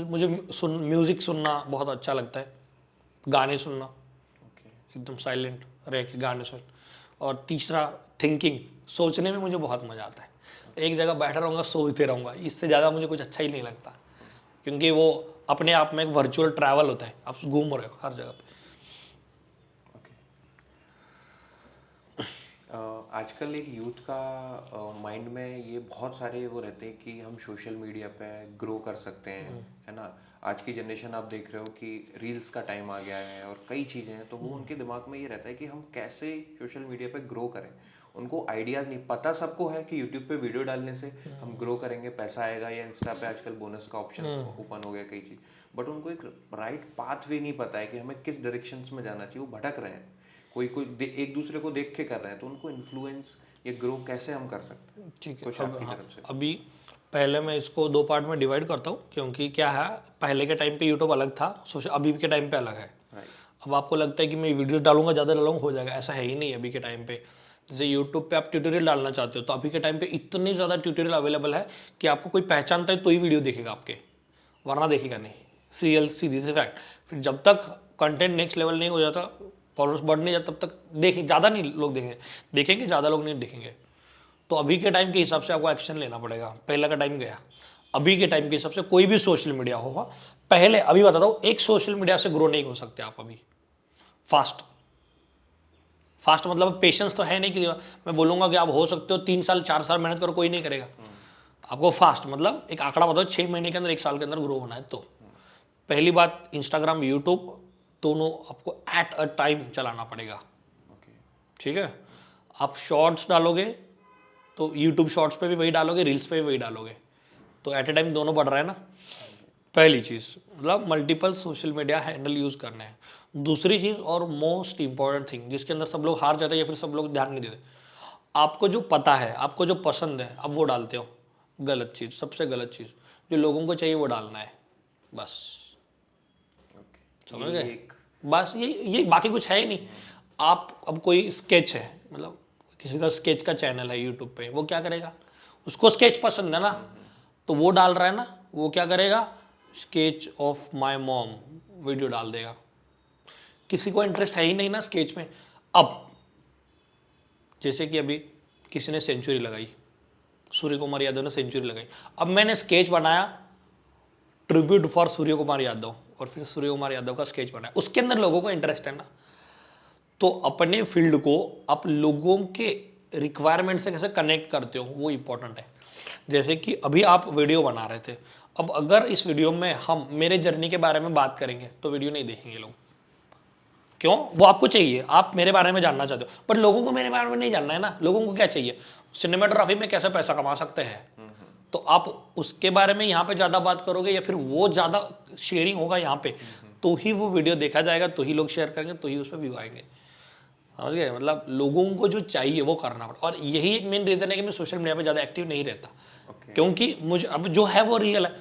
मुझे म्यूज़िक सुनना बहुत अच्छा लगता है, गाने सुनना, एकदम साइलेंट रह के गाने सुन। और तीसरा थिंकिंग, सोचने में मुझे बहुत मज़ा आता है। एक जगह बैठा रहूँगा, सोचते रहूँगा, इससे ज़्यादा मुझे कुछ अच्छा ही नहीं लगता, क्योंकि वो अपने आप में एक वर्चुअल ट्रैवल होता है, आप घूम रहे हो हर जगह पे। आजकल एक यूथ का माइंड में ये बहुत सारे वो रहते हैं कि हम सोशल मीडिया पे ग्रो कर सकते हैं, है ना। आज की जनरेशन आप देख रहे हो कि रील्स का टाइम आ गया है और कई चीज़ें हैं, तो वो उनके दिमाग में ये रहता है कि हम कैसे सोशल मीडिया पे ग्रो करें। उनको आइडियाज़ नहीं पता, सबको है कि यूट्यूब पे वीडियो डालने से हम ग्रो करेंगे, पैसा आएगा, या इंस्टा पे आजकल बोनस का ऑप्शन ओपन हो गया, कई चीज़। बट उनको एक राइट पाथ वे नहीं पता है कि हमें किस डायरेक्शन में जाना चाहिए, वो भटक रहे हैं। कोई एक दूसरे को देख के कर रहे हैं, तो उनको इन्फ्लुएंस या ग्रो कैसे हम कर सकते हैं? ठीक है। कुछ आपकी तरफ से। अभी पहले मैं इसको 2 पार्ट में डिवाइड करता हूँ, क्योंकि क्या है, पहले के टाइम पे यूट्यूब अलग था, सोशल अभी के टाइम पे अलग है। राइट। अब आपको लगता है कि मैं वीडियोस डालूंगा, ज़्यादा डालूंगा, हो जाएगा, ऐसा है ही नहीं अभी के टाइम पे। जैसे यूट्यूब पे आप ट्यूटोरियल डालना चाहते हो, तो अभी के टाइम पे इतने ज़्यादा ट्यूटोरियल अवेलेबल है कि आपको कोई पहचानता है तो ही वीडियो देखेगा आपके, वरना देखेगा नहीं। सीधी सी फैक्ट। फिर जब तक कंटेंट नेक्स्ट लेवल नहीं हो जाता, फॉलोअर्स बढ़ नहीं जाता, तब तक देखें, ज़्यादा नहीं लोग देखेंगे, ज़्यादा लोग नहीं देखेंगे। तो अभी के टाइम के हिसाब से आपको एक्शन लेना पड़ेगा। पहले का टाइम गया, अभी के टाइम के हिसाब से कोई भी सोशल मीडिया होगा, पहले अभी बताता हूँ, एक सोशल मीडिया से ग्रो नहीं हो सकते आप अभी फास्ट मतलब पेशेंस तो है नहीं कि मैं बोलूँगा कि आप हो सकते हो 3 साल 4 साल मेहनत करो, कोई नहीं करेगा। आपको फास्ट मतलब एक आंकड़ा बताओ, 6 महीने के अंदर 1 साल के अंदर ग्रो होना है। तो पहली बात, इंस्टाग्राम यूट्यूब दोनों आपको एट अ टाइम चलाना पड़ेगा। ठीक है। आप शॉर्ट्स डालोगे तो यूट्यूब शॉर्ट्स पे भी वही डालोगे, रील्स पे भी वही डालोगे, तो एट ए टाइम दोनों बढ़ रहा है ना। पहली चीज़ मतलब multiple social media handle use करना है। दूसरी चीज़ और मोस्ट इंपॉर्टेंट थिंग, जिसके अंदर सब लोग हार जाते हैं या फिर सब लोग ध्यान नहीं देते, आपको जो पता है, आपको जो पसंद है, आप वो डालते हो। गलत चीज़, सबसे गलत चीज़, जो लोगों को चाहिए वो डालना है बस। समझ गए? एक बस ये बाकी कुछ है ही नहीं। आप अब कोई स्केच है, मतलब किसी का स्केच का चैनल है यूट्यूब पे, वो क्या करेगा, उसको स्केच पसंद है ना, तो वो डाल रहा है ना, वो क्या करेगा, sketch of my mom video डाल देगा। किसी को इंटरेस्ट है ही नहीं ना स्केच में। अब जैसे कि अभी किसी ने सेंचुरी लगाई, सूर्य कुमार यादव ने सेंचुरी लगाई, अब मैंने स्केच बनाया ट्रिब्यूट फॉर सूर्य कुमार यादव, और फिर सूर्य कुमार यादव का स्केच बनाया, उसके अंदर लोगों को इंटरेस्ट है ना। तो अपने फील्ड को आप लोगों के रिक्वायरमेंट से कैसे कनेक्ट करते हो, वो इंपॉर्टेंट है। जैसे कि अभी आप वीडियो बना रहे थे, अब अगर इस वीडियो में हम मेरे जर्नी के बारे में बात करेंगे तो वीडियो नहीं देखेंगे लोग। क्यों? वो आपको चाहिए, आप मेरे बारे में जानना चाहते हो, पर लोगों को मेरे बारे में नहीं जानना है ना। लोगों को क्या चाहिए, सिनेमेटोग्राफी में कैसे पैसा कमा सकते हैं, तो आप उसके बारे में यहाँ पे ज़्यादा बात करोगे, या फिर वो ज़्यादा शेयरिंग होगा यहाँ पे, तो ही वो वीडियो देखा जाएगा, तो ही लोग शेयर करेंगे, तो ही उस पर व्यू आएंगे। समझ गए? मतलब लोगों को जो चाहिए वो करना पड़ता। और यही एक मेन रीज़न है कि मैं सोशल मीडिया पे ज़्यादा एक्टिव नहीं रहता, क्योंकि मुझे अब जो है वो रियल है।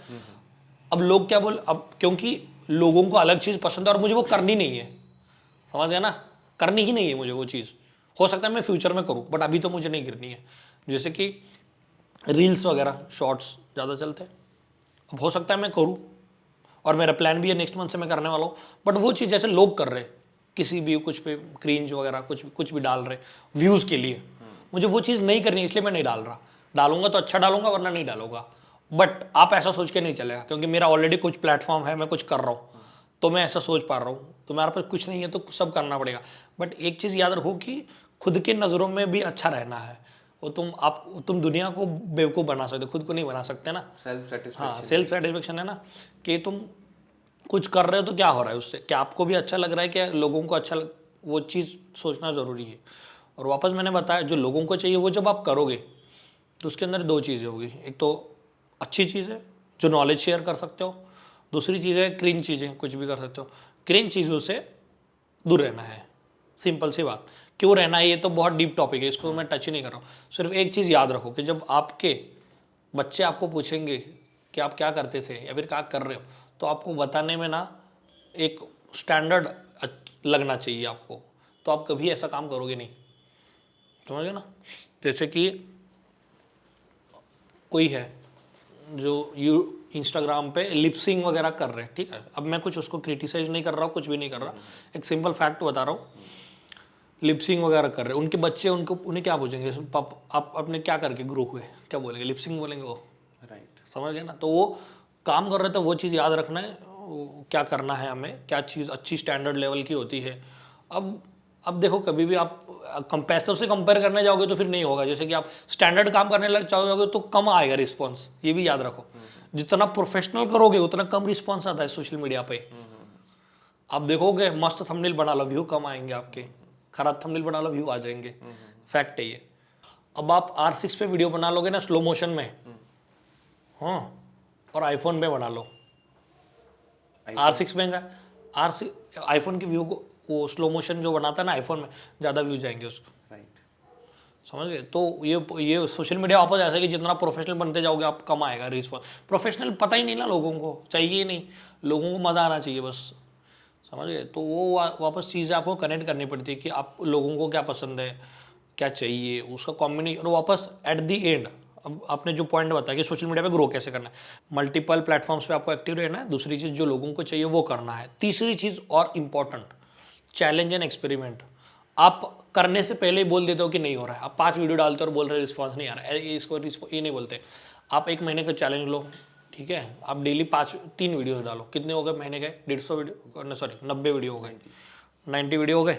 अब लोग क्या बोल, अब क्योंकि लोगों को अलग चीज़ पसंद है और मुझे वो करनी नहीं है, समझ गया ना, करनी ही नहीं है मुझे वो चीज़। हो सकता है मैं फ्यूचर में करूँ, बट अभी तो मुझे नहीं करनी है। जैसे कि रील्स वगैरह शॉर्ट्स ज़्यादा चलते हैं, अब हो सकता है मैं करूँ, और मेरा प्लान भी है नेक्स्ट मंथ से मैं करने वाला हूँ, बट वो चीज़ जैसे लोग कर रहे, किसी भी कुछ पे क्रिंज वगैरह कुछ भी डाल रहे व्यूज़ के लिए, मुझे वो चीज़ नहीं करनी, इसलिए मैं नहीं डाल रहा। डालूंगा तो अच्छा डालूंगा, वरना नहीं डालूंगा। बट आप ऐसा सोच के नहीं चलेगा, क्योंकि मेरा ऑलरेडी कुछ प्लेटफॉर्म है, मैं कुछ कर रहा हूँ, तो मैं ऐसा सोच पा रहा हूँ, तो मेरे पास कुछ नहीं है तो सब करना पड़ेगा। बट एक चीज़ याद रखो कि खुद के नज़रों में भी अच्छा रहना है। वो तुम दुनिया को बेवकूफ़ बना सकते हो, खुद को नहीं बना सकते ना। हाँ, सेल्फ सेटिस्फेक्शन है ना, कि तुम कुछ कर रहे हो तो क्या हो रहा है उससे, क्या आपको भी अच्छा लग रहा है, क्या लोगों को अच्छा वो चीज़ सोचना ज़रूरी है। और वापस मैंने बताया, जो लोगों को चाहिए वो जब आप करोगे तो उसके अंदर दो चीज़ें होगी, एक तो अच्छी चीज़ है जो नॉलेज शेयर कर सकते हो, दूसरी चीज़ है क्रिंज चीज़ें, कुछ भी कर सकते हो। क्रिंज चीज़ों से दूर रहना है, सिंपल सी बात। क्यों रहना है, ये तो बहुत डीप टॉपिक है, इसको मैं टच ही नहीं कर रहा हूँ। सिर्फ एक चीज़ याद रखो कि जब आपके बच्चे आपको पूछेंगे कि आप क्या करते थे या फिर क्या कर रहे हो, तो आपको बताने में ना एक स्टैंडर्ड लगना चाहिए आपको, तो आप कभी ऐसा काम करोगे नहीं। समझ गए ना? जैसे कि कोई है जो इंस्टाग्राम पे लिपसिंग वगैरह कर रहे हैं, ठीक है, अब मैं कुछ उसको क्रिटिसाइज नहीं कर रहा हूँ, कुछ भी नहीं कर रहा, एक सिंपल फैक्ट बता रहा हूँ। लिपसिंग वगैरह कर रहे हैं, उनके बच्चे उन्हें क्या पूछेंगे, आप अपने क्या करके ग्रो हुए, क्या बोलेंगे, लिपसिंग बोलेंगे वो, राइट। समझ गए ना? तो वो काम कर रहे थे, वो चीज़ याद रखना है, क्या करना है हमें, क्या चीज़ अच्छी स्टैंडर्ड लेवल की होती है। अब देखो, कभी भी आप पैसों से कंपेयर करने जाओगे तो फिर नहीं होगा। जैसे कि आप स्टैंडर्ड काम करने लग जाओगे तो कम आएगा रिस्पॉन्स, ये भी याद रखो। जितना प्रोफेशनल करोगे उतना कम रिस्पॉन्स आता है सोशल मीडिया पे। आप देखोगे मस्त थंबनेल बना लो, व्यू कम आएंगे आपके, खराब थंबनेल बना लो, व्यू आ जाएंगे। फैक्ट है ये। अब आप R6 पे वीडियो बना लोगे ना स्लो मोशन में, हाँ, और आईफोन पे बना लो, R6 महंगा, R6 आईफोन की व्यू को, वो स्लो मोशन जो बनाता है ना आईफोन में, ज़्यादा व्यू जाएंगे उसको, राइट। समझ गए? तो ये सोशल मीडिया वापस ऐसा है कि जितना प्रोफेशनल बनते जाओगे आप कम आएगा रिस्पॉन्स। प्रोफेशनल पता ही नहीं ना, लोगों को चाहिए ही नहीं, लोगों को मज़ा आना चाहिए बस। समझ गए? तो वो वापस चीज़ें आपको कनेक्ट करनी पड़ती है कि आप लोगों को क्या पसंद है, क्या चाहिए, उसका कॉम्बिनेशन। और वापस एट दी एंड, अब आपने जो पॉइंट बताया कि सोशल मीडिया पे ग्रो कैसे करना है, मल्टीपल प्लेटफॉर्म्स पे आपको एक्टिव रहना है। दूसरी चीज़, जो लोगों को चाहिए वो करना है। तीसरी चीज़ और इम्पॉर्टेंट, चैलेंज एंड एक्सपेरिमेंट। आप करने से पहले ही बोल देते हो कि नहीं हो रहा है, आप 5 वीडियो डालते हो और बोल रहे हो रिस्पॉन्स नहीं आ रहा है, इसको ये नहीं बोलते। आप 1 महीने का चैलेंज लो, ठीक है, आप डेली 3 वीडियोस डालो। कितने हो गए महीने के? 150 वीडियो, सॉरी 90 वीडियो हो गए, 90 वीडियो हो गए।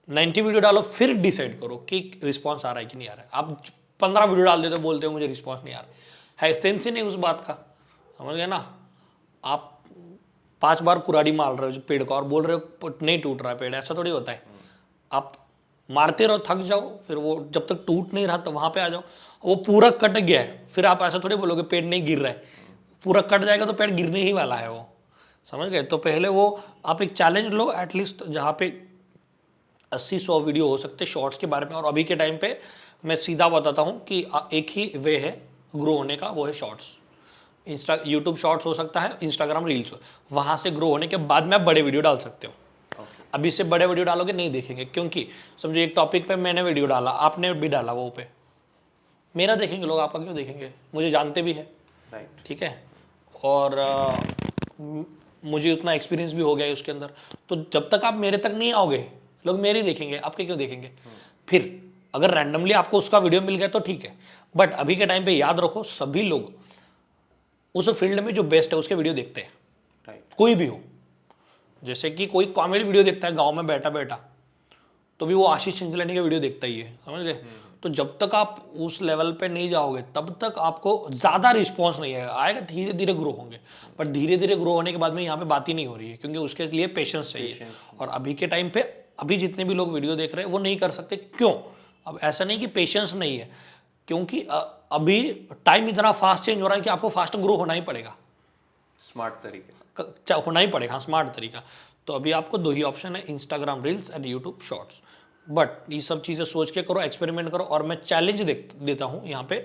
90 वीडियो डालो, फिर डिसाइड करो कि रिस्पॉन्स आ रहा है कि नहीं आ रहा है। आप 15 वीडियो डाल देते हो, बोलते हो मुझे रिस्पॉन्स नहीं आ रहा है सेंस ही नहीं उस बात का। समझ गए ना? आप 5 बार कुराड़ी मार रहे हो पेड़ का और बोल रहे हो नहीं टूट रहा है पेड़, ऐसा थोड़ी होता है। आप मारते रहो, थक जाओ, फिर वो जब तक टूट नहीं रहा तो वहाँ पे आ जाओ। वो पूरा कट गया है, फिर आप ऐसा थोड़ी बोलोगे पेड़ नहीं गिर रहा है। पूरा कट जाएगा तो पेड़ गिरने ही वाला है वो। समझ गए? तो पहले वो आप एक चैलेंज लो एटलीस्ट, जहाँ पे 80-100 वीडियो हो सकते शॉर्ट्स के बारे में। और अभी के टाइम पे मैं सीधा बताता हूँ कि एक ही वे है ग्रो होने का, वो है शॉर्ट्स। यूट्यूब शॉर्ट्स हो सकता है, इंस्टाग्राम रील्स हो, वहाँ से ग्रो होने के बाद में आप बड़े वीडियो डाल सकते हो। अभी से बड़े वीडियो डालोगे नहीं देखेंगे, क्योंकि समझो एक टॉपिक पे मैंने वीडियो डाला, आपने भी डाला वो पे, मेरा देखेंगे लोग, आपका क्यों देखेंगे? मुझे जानते भी है, राइट। ठीक है, और मुझे उतना एक्सपीरियंस भी हो गया है उसके अंदर। तो जब तक आप मेरे तक नहीं आओगे, लोग मेरे ही देखेंगे, आपके क्यों देखेंगे? फिर अगर रैंडमली आपको उसका वीडियो मिल गया तो ठीक है, बट अभी के टाइम पे याद रखो, सभी लोग उस फील्ड में जो बेस्ट है उसके वीडियो देखते हैं, राइट। कोई भी हो। जैसे कि कोई कॉमेडी वीडियो देखता है गांव में बैठा बैठा, तो भी वो आशीष चिंचलानी का वीडियो देखता ही है, समझ गए? तो जब तक आप उस लेवल पे नहीं जाओगे तब तक आपको ज़्यादा रिस्पॉन्स नहीं आएगा, आएगा धीरे धीरे ग्रो होंगे, पर धीरे धीरे ग्रो होने के बाद में यहाँ पे बात ही नहीं हो रही है, क्योंकि उसके लिए पेशेंस चाहिए। और अभी के टाइम पे अभी जितने भी लोग वीडियो देख रहे हैं वो नहीं कर सकते, क्यों? अब ऐसा नहीं कि पेशेंस नहीं है, क्योंकि अभी टाइम इतना फास्ट चेंज हो रहा है कि आपको फास्ट ग्रो होना ही पड़ेगा, स्मार्ट तरीके से। होना ही पड़ेगा, स्मार्ट तरीका। तो अभी आपको दो ही ऑप्शन है, Instagram reels and YouTube shorts. But ये सब चीज़ें सोच के करो, एक्सपेरिमेंट करो, और मैं चैलेंज देता हूँ यहाँ पे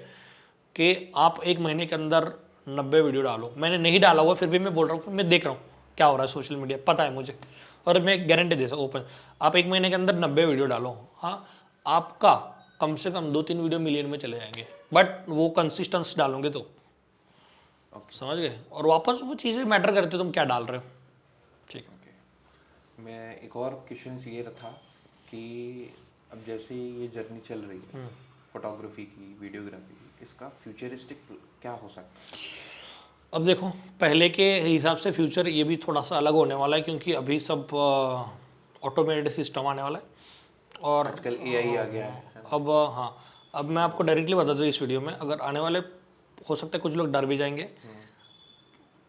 कि आप एक महीने के अंदर 90 वीडियो डालो। मैंने नहीं डाला हुआ, फिर भी मैं बोल रहा हूँ कि मैं देख रहा हूँ क्या हो रहा है सोशल मीडिया, पता है मुझे, और मैं गारंटी दे सकता ओपन, आप एक महीने के अंदर 90 वीडियो डालो, हाँ, आपका कम से कम 2-3 वीडियो मिलियन में चले जाएंगे, बट वो कंसिस्टेंस डालोगे तो, समझ गए? और वापस वो चीज़ें मैटर करती है तुम क्या डाल रहे हो, ठीक है? ओके, मैं एक और क्वेश्चन ये था कि अब जैसे ये जर्नी चल रही है फोटोग्राफी की, वीडियोग्राफी की, इसका फ्यूचरिस्टिक क्या हो सकता है? अब देखो, पहले के हिसाब से फ्यूचर ये भी थोड़ा सा अलग होने वाला है, क्योंकि अभी सब ऑटोमेटेड सिस्टम आने वाला है, और आजकल एआई आ गया है। अब हाँ, अब मैं आपको डायरेक्टली बता दूँ इस वीडियो में, अगर आने वाले, हो सकता है कुछ लोग डर भी जाएंगे,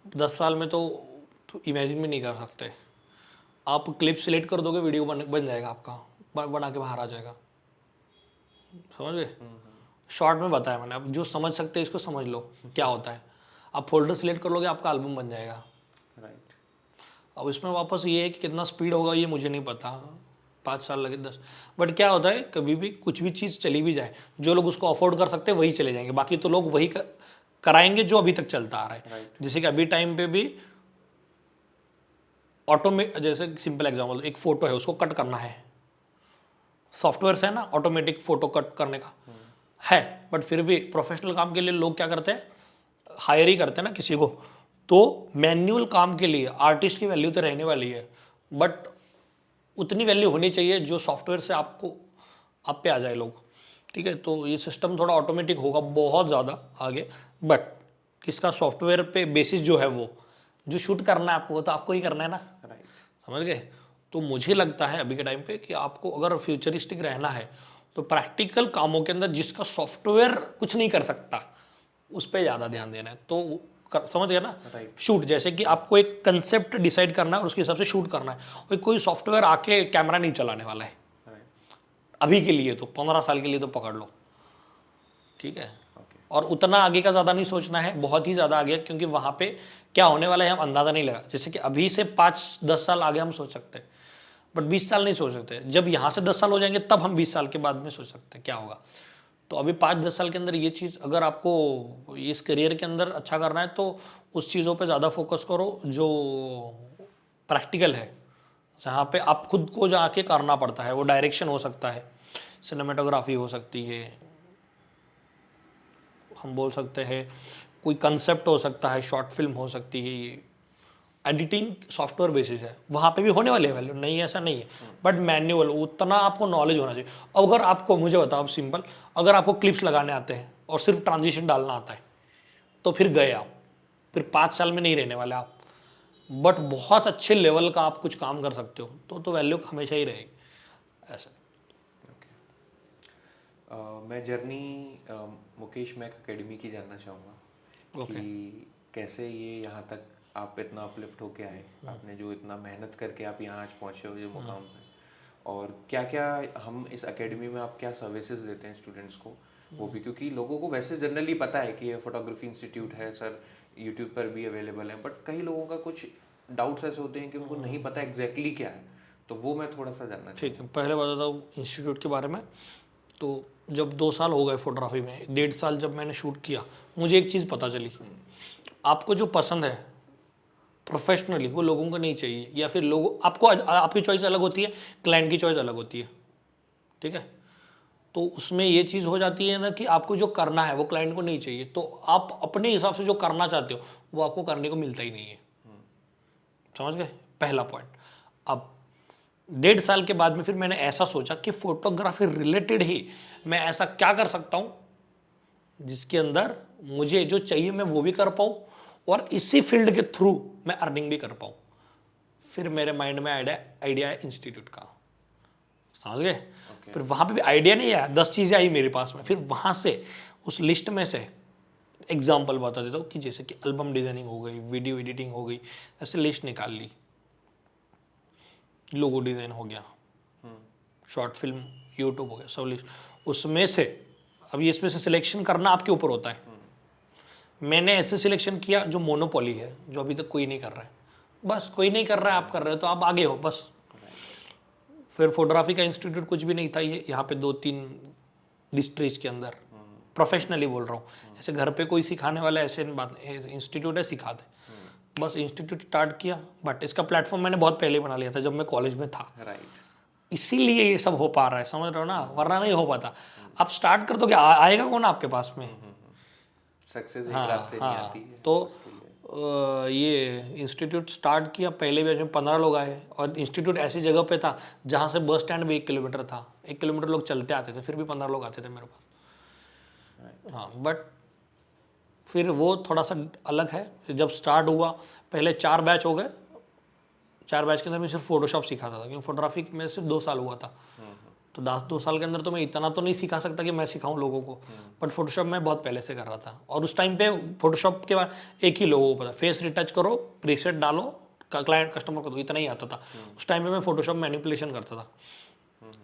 10 साल में तो इमेजिन भी नहीं कर सकते, आप क्लिप सिलेक्ट कर दोगे, वीडियो बन जाएगा आपका, बना के बाहर आ जाएगा, समझ गए? शॉर्ट में बताया मैंने, अब जो समझ सकते हैं इसको समझ लो क्या होता है। आप फोल्डर सिलेक्ट कर लोगे, आपका एल्बम बन जाएगा। राइट। अब इसमें वापस ये है कि कितना स्पीड होगा ये मुझे नहीं पता, 5 साल लगे 10, बट क्या होता है, कभी भी कुछ भी चीज़ चली भी जाए, जो लोग उसको अफोर्ड कर सकते हैं वही चले जाएंगे, बाकी तो लोग वही कराएंगे जो अभी तक चलता आ रहा है। Right. जैसे कि अभी टाइम पे भी जैसे सिंपल एग्जांपल, एक फोटो है उसको कट करना है, सॉफ्टवेयर है ना ऑटोमेटिक फोटो कट करने का है, बट फिर भी प्रोफेशनल काम के लिए लोग क्या करते हैं, हायर ही करते हैं ना किसी को। तो मैन्युअल काम के लिए आर्टिस्ट की वैल्यू तो रहने वाली है, बट उतनी वैल्यू होनी चाहिए जो सॉफ्टवेयर से आपको आप पे आ जाए लोग, ठीक है? तो ये सिस्टम थोड़ा ऑटोमेटिक होगा बहुत ज़्यादा आगे, बट किसका सॉफ्टवेयर पे बेसिस जो है, वो जो शूट करना है आपको वो तो आपको ही करना है ना, राइट। समझ गए? तो मुझे लगता है अभी के टाइम पे कि आपको अगर फ्यूचरिस्टिक रहना है तो प्रैक्टिकल कामों के अंदर जिसका सॉफ्टवेयर कुछ नहीं कर सकता उस पर ज़्यादा ध्यान देना है। तो समझ गया ना? Right. शूट, जैसे कि आपको एक कंसेप्ट डिसाइड करना है और उसके हिसाब से शूट करना है, और कोई सॉफ्टवेयर आके कैमरा नहीं चलाने वाला है राइट। अभी के लिए, तो 15 साल के लिए तो पकड़ लो, ठीक है? ओके। और उतना आगे का ज़्यादा नहीं सोचना है, बहुत ही ज़्यादा आगे, क्योंकि वहाँ पे क्या होने वाला है हम अंदाज़ा नहीं लगा। जैसे कि अभी से 5-10 साल आगे हम सोच सकते हैं, बट 20 साल नहीं सोच सकते। जब यहाँ से 10 साल हो जाएंगे तब हम 20 साल के बाद में सोच सकते हैं क्या होगा। तो अभी 5-10 साल के अंदर ये चीज़, अगर आपको इस करियर के अंदर अच्छा करना है तो उस चीज़ों पे ज़्यादा फोकस करो जो प्रैक्टिकल है, जहाँ पे आप खुद को जाके करना पड़ता है। वो डायरेक्शन हो सकता है, सिनेमेटोग्राफी हो सकती है, हम बोल सकते हैं कोई कंसेप्ट हो सकता है, शॉर्ट फिल्म हो सकती है, ये एडिटिंग सॉफ्टवेयर बेसिस है, वहाँ पे भी होने वाली है वैल्यू, नहीं ऐसा नहीं है, बट मैन्युअल उतना आपको नॉलेज होना चाहिए। अगर आपको, मुझे बताओ आप सिंपल, अगर आपको क्लिप्स लगाने आते हैं और सिर्फ ट्रांजिशन डालना आता है तो फिर गए आप, फिर 5 साल में नहीं रहने वाले आप, बट बहुत अच्छे लेवल का आप कुछ काम कर सकते हो तो वैल्यू हमेशा ही रहेगी ऐसा। मैं जर्नी मुकेश मैक एकेडमी की जानना चाहूँगा कि कैसे ये यहाँ तक आप इतना अपलिफ्ट होके आए, आपने जो इतना मेहनत करके आप यहाँ आज पहुँचे हो जो मुकाम पे, और क्या क्या हम इस एकेडमी में आप क्या सर्विसेज देते हैं स्टूडेंट्स को, वो भी क्योंकि लोगों को वैसे जनरली पता है कि ये फोटोग्राफी इंस्टीट्यूट है सर, यूट्यूब पर भी अवेलेबल है, बट कई लोगों का कुछ डाउट्स ऐसे होते हैं कि उनको नहीं पता एग्जैक्टली क्या है, तो वो मैं थोड़ा सा जानना ठीक है, पहले बताता हूँ इंस्टीट्यूट के बारे में। तो जब 2 साल हो गए फोटोग्राफी में, 1.5 साल जब मैंने शूट किया, मुझे एक चीज़ पता चली, आपको जो पसंद है प्रोफेशनली वो लोगों को नहीं चाहिए, या फिर लोगों आपको आपकी चॉइस अलग होती है, क्लाइंट की चॉइस अलग होती है, ठीक है। तो उसमें ये चीज़ हो जाती है ना कि आपको जो करना है वो क्लाइंट को नहीं चाहिए, तो आप अपने हिसाब से जो करना चाहते हो वो आपको करने को मिलता ही नहीं है। समझ गए, पहला पॉइंट। अब 1.5 साल के बाद में फिर मैंने ऐसा सोचा कि फोटोग्राफी रिलेटेड ही मैं ऐसा क्या कर सकता हूं जिसके अंदर मुझे जो चाहिए मैं वो भी कर पाऊं और इसी फील्ड के थ्रू मैं अर्निंग भी कर पाऊं। फिर मेरे माइंड में आइडिया है इंस्टीट्यूट का, समझ गए। फिर वहां पे भी आइडिया नहीं आया, 10 चीजें आई मेरे पास में। फिर वहां से उस लिस्ट में से एग्जाम्पल बता देता हूँ कि जैसे कि एल्बम डिजाइनिंग हो गई, वीडियो एडिटिंग हो गई, ऐसे लिस्ट निकाल ली, लोगो डिजाइन हो गया, शॉर्ट फिल्म यूट्यूब हो गया, सब लिस्ट। उसमें से अब ये इसमें से सिलेक्शन करना आपके ऊपर होता है। मैंने ऐसे सिलेक्शन किया जो मोनोपोली है, जो अभी तक कोई नहीं कर रहा है, बस कोई नहीं कर रहा है, आप कर रहे हो तो आप आगे हो बस। फिर फोटोग्राफी का इंस्टीट्यूट कुछ भी नहीं था, ये यहाँ पे 2-3 डिस्ट्रिक्ट के अंदर, प्रोफेशनली बोल रहा हूँ, ऐसे घर पे कोई सिखाने वाला ऐसे बात, इंस्टीट्यूट है सिखाते, बस इंस्टीट्यूट स्टार्ट किया। बट इसका प्लेटफॉर्म मैंने बहुत पहले बना लिया था जब मैं कॉलेज में था, इसीलिए ये सब हो पा रहा है, समझ रहे हो ना, वरना नहीं हो पाता। आप स्टार्ट कर दोगे आएगा कौन आपके पास में, सक्सेस एक रात से नहीं आती है। तो ये इंस्टीट्यूट स्टार्ट किया, पहले बैच में 15 लोग आए, और इंस्टीट्यूट ऐसी जगह पे था जहाँ से बस स्टैंड भी 1 किलोमीटर था, 1 किलोमीटर लोग चलते आते थे, फिर भी 15 लोग आते थे मेरे पास। हाँ, बट फिर वो थोड़ा सा अलग है। जब स्टार्ट हुआ पहले 4 बैच हो गए, 4 बैच के अंदर मैं सिर्फ फोटोशॉप सिखाता था, क्योंकि फोटोग्राफी में सिर्फ 2 साल हुआ था, तो 2 साल के अंदर तो मैं इतना तो नहीं सिखा सकता कि मैं सिखाऊं लोगों को, बट फोटोशॉप मैं बहुत पहले से कर रहा था। और उस टाइम पे फोटोशॉप के बाद एक ही लोगों को पता, फेस रिटच करो, प्रीसेट डालो, क्लाइंट कस्टमर को दो, इतना ही आता था। उस टाइम पे मैं फोटोशॉप मैनिपुलेशन करता था,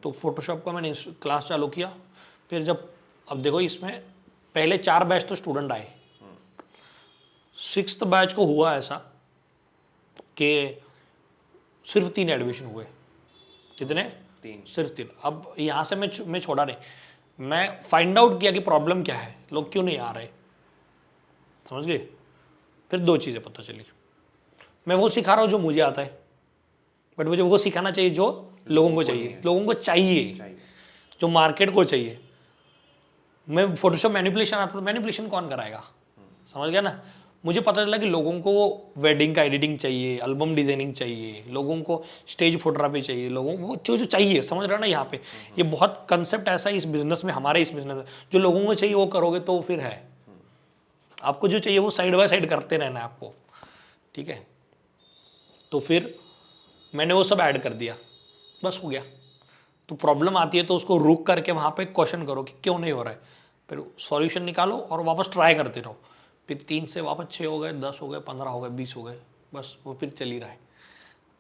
तो फोटोशॉप का मैंने क्लास चालू किया। फिर जब अब देखो इसमें पहले 4 बैच तो स्टूडेंट आए, 6th बैच को हुआ ऐसा कि सिर्फ 3 एडमिशन हुए। कितने? 3, सिर्फ 3। अब यहाँ से मैं छोड़ा नहीं, मैं फाइंड आउट किया कि प्रॉब्लम क्या है, लोग क्यों नहीं आ रहे, समझ गए। फिर 2 चीज़ें पता चली, मैं वो सिखा रहा हूँ जो मुझे आता है, बट मुझे वो सिखाना चाहिए जो लोगों को चाहिए, लोगों को चाहिए, जो मार्केट को चाहिए। मैं फोटोशॉप मैनिपुलेशन आता था, मैनिपुलेशन कौन कराएगा, समझ गया ना। मुझे पता चला कि लोगों को वेडिंग का एडिटिंग चाहिए, एल्बम डिजाइनिंग चाहिए, लोगों को स्टेज फोटोग्राफी चाहिए, लोगों को जो जो चाहिए, समझ रहा ना। यहाँ पे ये बहुत कंसेप्ट ऐसा है इस बिजनेस में, हमारे इस बिजनेस में, जो लोगों को चाहिए वो करोगे तो फिर है। आपको जो चाहिए वो साइड बाय साइड करते रहना है आपको, ठीक है। तो फिर मैंने वो सब ऐड कर दिया, बस हो गया। तो प्रॉब्लम आती है तो उसको रुक करके वहाँ पे क्वेश्चन करो कि क्यों नहीं हो रहा है, फिर सॉल्यूशन निकालो और वापस ट्राई करते रहो। फिर 3 से वापस 6 हो गए, 10 हो गए, 15 हो गए, 20 हो गए, बस वो फिर चल ही रहा है।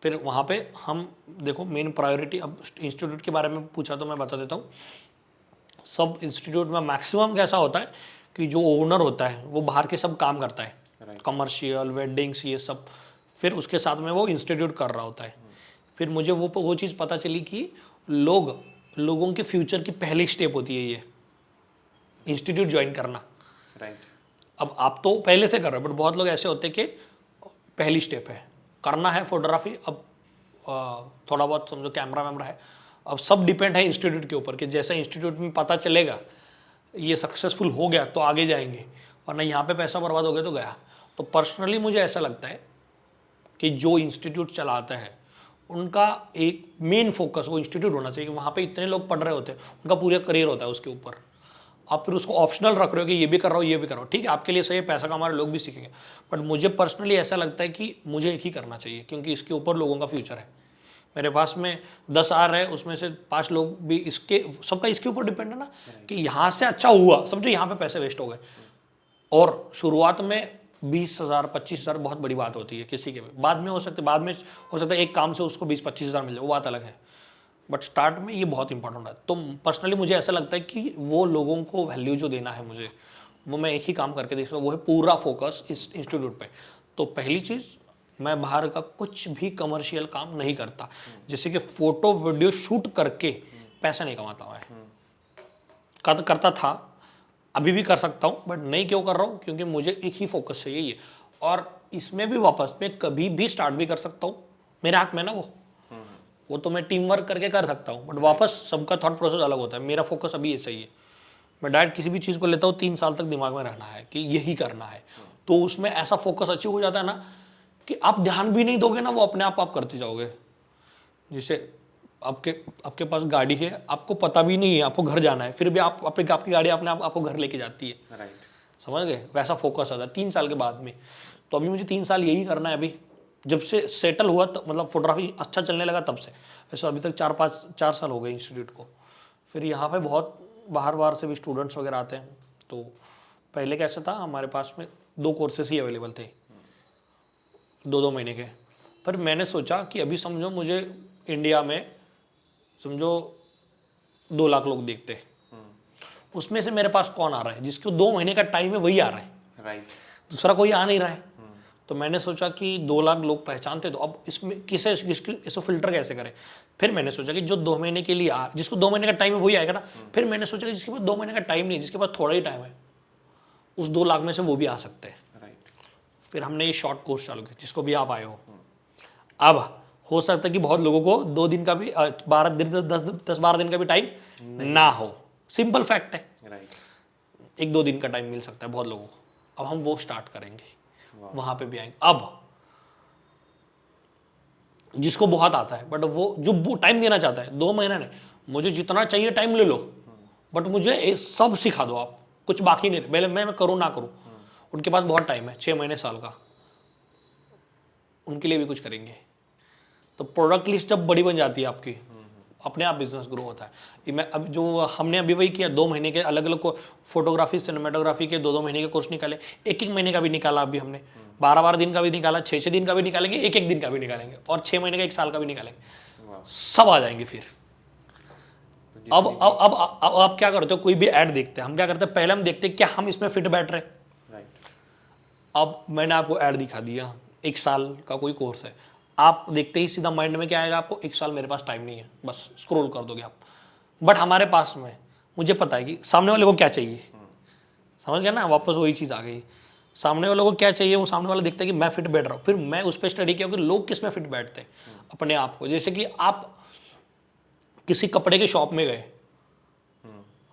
फिर वहाँ पे हम देखो मेन प्रायोरिटी, अब इंस्टीट्यूट के बारे में पूछा तो मैं बता देता हूँ। सब इंस्टीट्यूट में मैक्सिमम कैसा होता है कि जो ओनर होता है वो बाहर के सब काम करता है, कमर्शियल, वेडिंग्स, ये सब, फिर उसके साथ में वो इंस्टीट्यूट कर रहा होता है। फिर मुझे वो चीज़ पता चली कि लोगों के फ्यूचर की पहली स्टेप होती है ये इंस्टीट्यूट ज्वाइन करना। अब आप तो पहले से कर रहे हो, बट बहुत लोग ऐसे होते हैं कि पहली स्टेप है, करना है फोटोग्राफी, अब थोड़ा बहुत समझो कैमरा वैमरा है, अब सब डिपेंड है इंस्टीट्यूट के ऊपर कि जैसा इंस्टीट्यूट में पता चलेगा ये सक्सेसफुल हो गया तो आगे जाएंगे, वरना यहाँ पे पैसा बर्बाद हो गया तो गया। तो पर्सनली मुझे ऐसा लगता है कि जो इंस्टीट्यूट चलाता है उनका एक मेन फोकस वो इंस्टीट्यूट होना चाहिए कि वहाँ पे इतने लोग पढ़ रहे होते हैं, उनका पूरा करियर होता है उसके ऊपर। आप फिर उसको ऑप्शनल रख रहे हो कि ये भी कर रहा हूँ, ये भी कर रहा हूँ, ठीक है, आपके लिए सही है, पैसा कमा रहे लोग भी सीखेंगे, बट मुझे पर्सनली ऐसा लगता है कि मुझे एक ही करना चाहिए, क्योंकि इसके ऊपर लोगों का फ्यूचर है। मेरे पास में 10 आ रहे हैं, उसमें से 5 लोग भी इसके, सबका इसके ऊपर डिपेंड है ना कि यहाँ से अच्छा हुआ, समझो यहाँ पे पैसे वेस्ट हो गए। और शुरुआत में 20,000 25,000 बहुत बड़ी बात होती है किसी के, बाद में हो सकता है एक काम से उसको 20-25 हज़ार मिल जाए, वो बात अलग है, बट स्टार्ट में ये बहुत इंपॉर्टेंट है। तो पर्सनली मुझे ऐसा लगता है कि वो लोगों को वैल्यू जो देना है मुझे, वो मैं एक ही काम करके देख सकता हूँ, वो है पूरा फोकस इस इंस्टीट्यूट पे। तो पहली चीज़, मैं बाहर का कुछ भी कमर्शियल काम नहीं करता, जैसे कि फोटो वीडियो शूट करके पैसा नहीं कमाता मैं, करता था, अभी भी कर सकता हूँ, बट नहीं क्यों कर रहा हूँ, क्योंकि मुझे एक ही फोकस चाहिए ये। और इसमें भी वापस मैं कभी भी स्टार्ट भी कर सकता हूँ, मेरे हाथ में ना वो तो मैं टीम वर्क करके कर सकता हूँ, बट वापस सबका थॉट प्रोसेस अलग होता है। मेरा फोकस अभी ऐसा ही है, मैं डायरेक्ट किसी भी चीज़ को लेता हूँ 3 साल तक दिमाग में रहना है कि यही करना है, तो उसमें ऐसा फोकस अचीव हो जाता है ना कि आप ध्यान भी नहीं दोगे ना, वो अपने आप करते जाओगे। जैसे आपके पास गाड़ी है, आपको पता भी नहीं है आपको घर जाना है, फिर भी आपकी गाड़ी अपने आप आपको घर लेके जाती है। राइट। समझ गए? वैसा फोकस आता है 3 साल के बाद में। तो अभी मुझे 3 साल यही करना है। अभी जब से सेटल हुआ तो मतलब फोटोग्राफी अच्छा चलने लगा तब से, वैसे अभी तक 4 साल हो गए इंस्टीट्यूट को। फिर यहाँ पे बहुत बाहर से भी स्टूडेंट्स वगैरह आते हैं। तो पहले कैसा था, हमारे पास में 2 कोर्सेस ही अवेलेबल थे 2-2 महीने के। पर मैंने सोचा कि अभी समझो मुझे इंडिया में समझो 2 लाख लोग देखते हैं, उसमें से मेरे पास कौन आ रहा है जिसको 2 महीने का टाइम है वही आ रहा है, राइट। दूसरा कोई आ नहीं रहा है। तो मैंने सोचा कि 2 लाख लोग पहचानते, तो अब इसमें इसको फिल्टर कैसे करें। फिर मैंने सोचा कि जो 2 महीने के लिए जिसको 2 महीने का टाइम है वही आएगा ना। फिर मैंने सोचा कि जिसके पास 2 महीने का टाइम नहीं, जिसके पास थोड़ा ही टाइम है, उस 2 लाख में से वो भी आ सकते हैं। राइट। फिर हमने ये शॉर्ट कोर्स चालू किया जिसको भी आप आए हो। अब हो सकता है कि बहुत लोगों को 2 दिन का भी 12 दिन 10-12 दिन का भी टाइम ना हो, सिंपल फैक्ट है। राइट। 1-2 दिन का टाइम मिल सकता है बहुत लोगों को। अब हम वो स्टार्ट करेंगे, वहां पे भी आएंगे। अब जिसको बहुत आता है, बट वो जो टाइम देना चाहता है 2 महीना नहीं, मुझे जितना चाहिए टाइम ले लो, बट मुझे सब सिखा दो, आप कुछ बाकी नहीं, पहले मैं करूँ ना करूँ। उनके पास बहुत टाइम है, 6 महीने साल का, उनके लिए भी कुछ करेंगे। तो प्रोडक्ट लिस्ट जब बड़ी बन जाती है आपकी, अपने आप बिजनेस ग्रो होता है। मैं अब जो हमने अभी वही किया, 2 महीने के अलग अलग को फोटोग्राफी सिनेमेटोग्राफी के 2-2 महीने के कोर्स निकाले, 1-1 महीने का भी निकाला अभी हमने, 12-12 दिन का भी निकाला, 6-6 दिन का भी निकालेंगे, 1-1 दिन का भी निकालेंगे, और 6 महीने का 1 साल का भी निकालेंगे, सब आ जाएंगे। फिर अब क्या करते हो, कोई भी ऐड देखते हैं, हम क्या करते हैं, पहले हम देखते हैं क्या हम इसमें फिट बैठ रहे। अब मैंने आपको ऐड दिखा दिया, 1 साल का कोई कोर्स है, आप देखते ही सीधा माइंड में क्या आएगा आपको, 1 साल मेरे पास टाइम नहीं है, बस स्क्रॉल कर दोगे आप। बट हमारे पास में, मुझे पता है कि सामने वाले को क्या चाहिए, समझ गया ना, वापस वही चीज़ आ गई। सामने वाले को क्या चाहिए, वो सामने वाला देखता है कि मैं फिट बैठ रहा हूँ, फिर मैं उस पर स्टडी किया कि लोग किस में फिट बैठते हैं अपने आप को। जैसे कि आप किसी कपड़े के शॉप में गए,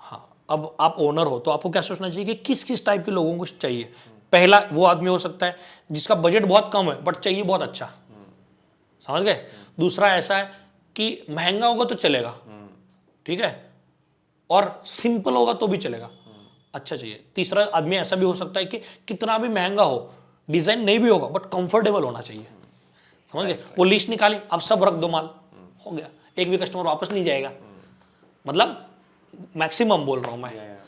हाँ, अब आप ओनर हो तो आपको क्या सोचना चाहिए कि किस किस टाइप के लोगों को चाहिए। पहला वो आदमी हो सकता है जिसका बजट बहुत कम है बट चाहिए बहुत अच्छा, समझ गए। दूसरा ऐसा है कि महंगा होगा तो चलेगा, ठीक है, और सिंपल होगा तो भी चलेगा, अच्छा चाहिए। तीसरा आदमी ऐसा भी हो सकता है कि कितना भी महंगा हो, डिजाइन नहीं भी होगा बट कंफर्टेबल होना चाहिए, समझ गए। वो लिस्ट निकाली, अब सब रख दो माल, हो गया, एक भी कस्टमर वापस नहीं जाएगा, मतलब मैक्सिमम बोल रहा हूं मैं,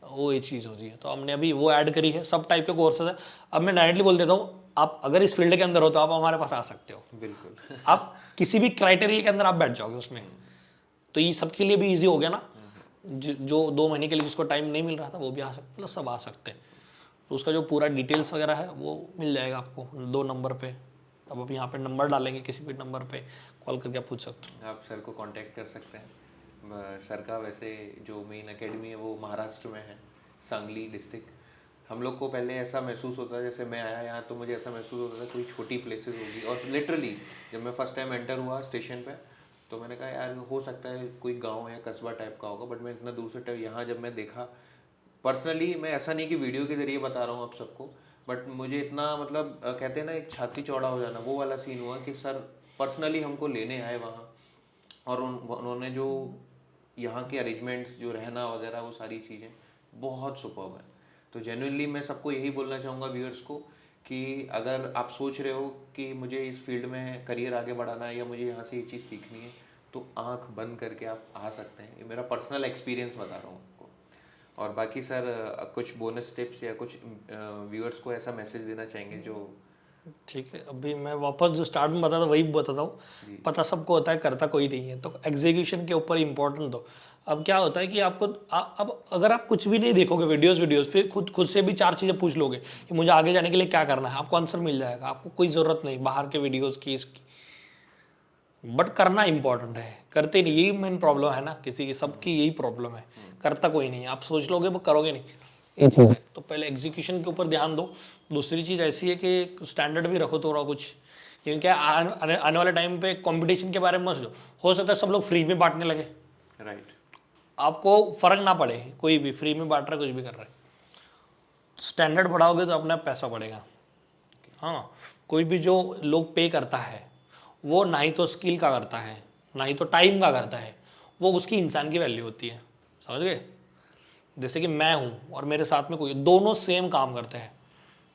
वो ये चीज़ होती है। तो हमने अभी वो ऐड करी है, सब टाइप के कोर्सेज है। अब मैं डायरेक्टली बोल देता हूँ, आप अगर इस फील्ड के अंदर हो तो आप हमारे पास आ सकते हो, बिल्कुल। आप किसी भी क्राइटेरिया के अंदर आप बैठ जाओगे उसमें, तो ये सबके लिए भी इजी हो गया ना। जो 2 महीने के लिए जिसको टाइम नहीं मिल रहा था वो भी आ सकते, मतलब सब आ सकते हैं। तो उसका जो पूरा डिटेल्स वगैरह है वो मिल जाएगा आपको 2 नंबर पे। अब आप यहाँ पे नंबर डालेंगे, किसी भी नंबर पे कॉल करके आप पूछ सकते हो। आप सर को कांटेक्ट कर सकते हैं। सर का वैसे जो मेन एकेडमी है वो महाराष्ट्र में है, सांगली डिस्ट्रिक्ट। हम लोग को पहले ऐसा महसूस होता है, जैसे मैं आया यहाँ तो मुझे ऐसा महसूस होता था कोई छोटी प्लेसेस होगी, और लिटरली जब मैं फर्स्ट टाइम एंटर हुआ स्टेशन पे तो मैंने कहा यार हो सकता है कोई गांव या कस्बा टाइप का होगा, बट मैं इतना दूर से यहाँ जब मैं देखा पर्सनली, मैं ऐसा नहीं कि वीडियो के जरिए बता रहा हूँ आप सबको, बट मुझे इतना मतलब कहते हैं ना एक छाती चौड़ा हो जाना, वो वाला सीन हुआ कि सर पर्सनली हमको लेने आए वहाँ, और उन्होंने जो यहाँ के अरेंजमेंट्स, जो रहना वगैरह, वो सारी चीज़ें बहुत सुपर्ब है। तो जेन्युइनली मैं सबको यही बोलना चाहूँगा व्यूअर्स को कि अगर आप सोच रहे हो कि मुझे इस फील्ड में करियर आगे बढ़ाना है या मुझे यहाँ से ये चीज़ सीखनी है, तो आंख बंद करके आप आ सकते हैं। ये मेरा पर्सनल एक्सपीरियंस बता रहा हूँ आपको। और बाकी सर कुछ बोनस टिप्स या कुछ व्यूअर्स को ऐसा मैसेज देना चाहेंगे जो? ठीक है, अभी मैं वापस जो स्टार्ट में बताता वही बताता हूँ। पता सबको होता है, करता कोई नहीं है, तो एग्जीक्यूशन के ऊपर इंपॉर्टेंट दो। अब क्या होता है कि आपको अब अगर आप कुछ भी नहीं देखोगे वीडियोस फिर खुद से भी 4 चीज़ें पूछ लोगे कि मुझे आगे जाने के लिए क्या करना है, आपको आंसर मिल जाएगा। आपको कोई ज़रूरत नहीं बाहर के वीडियोज़ की इसकी, बट करना इंपॉर्टेंट है, करते नहीं, यही मेन प्रॉब्लम है ना किसी की, सबकी यही प्रॉब्लम है, करता कोई नहीं। आप सोच लोगे वो करोगे नहीं, ये चीज़ है। तो पहले एग्जीक्यूशन के ऊपर ध्यान दो। दूसरी चीज़ ऐसी है कि स्टैंडर्ड भी रखो थोड़ा कुछ, क्योंकि क्या आने वाले टाइम पे कंपटीशन के बारे में मत सोचो। हो सकता है सब लोग फ्री में बांटने लगे, राइट, आपको फर्क ना पड़े, कोई भी फ्री में बांट रहा है, कुछ भी कर रहा है। स्टैंडर्ड बढ़ाओगे तो अपना पैसा बढ़ेगा। हाँ, कोई भी जो लोग पे करता है वो ना ही तो स्किल का करता है, ना ही तो टाइम का करता है, वो उसकी इंसान की वैल्यू होती है। समझ गए? जैसे कि मैं हूँ और मेरे साथ में कोई, दोनों सेम काम करते हैं,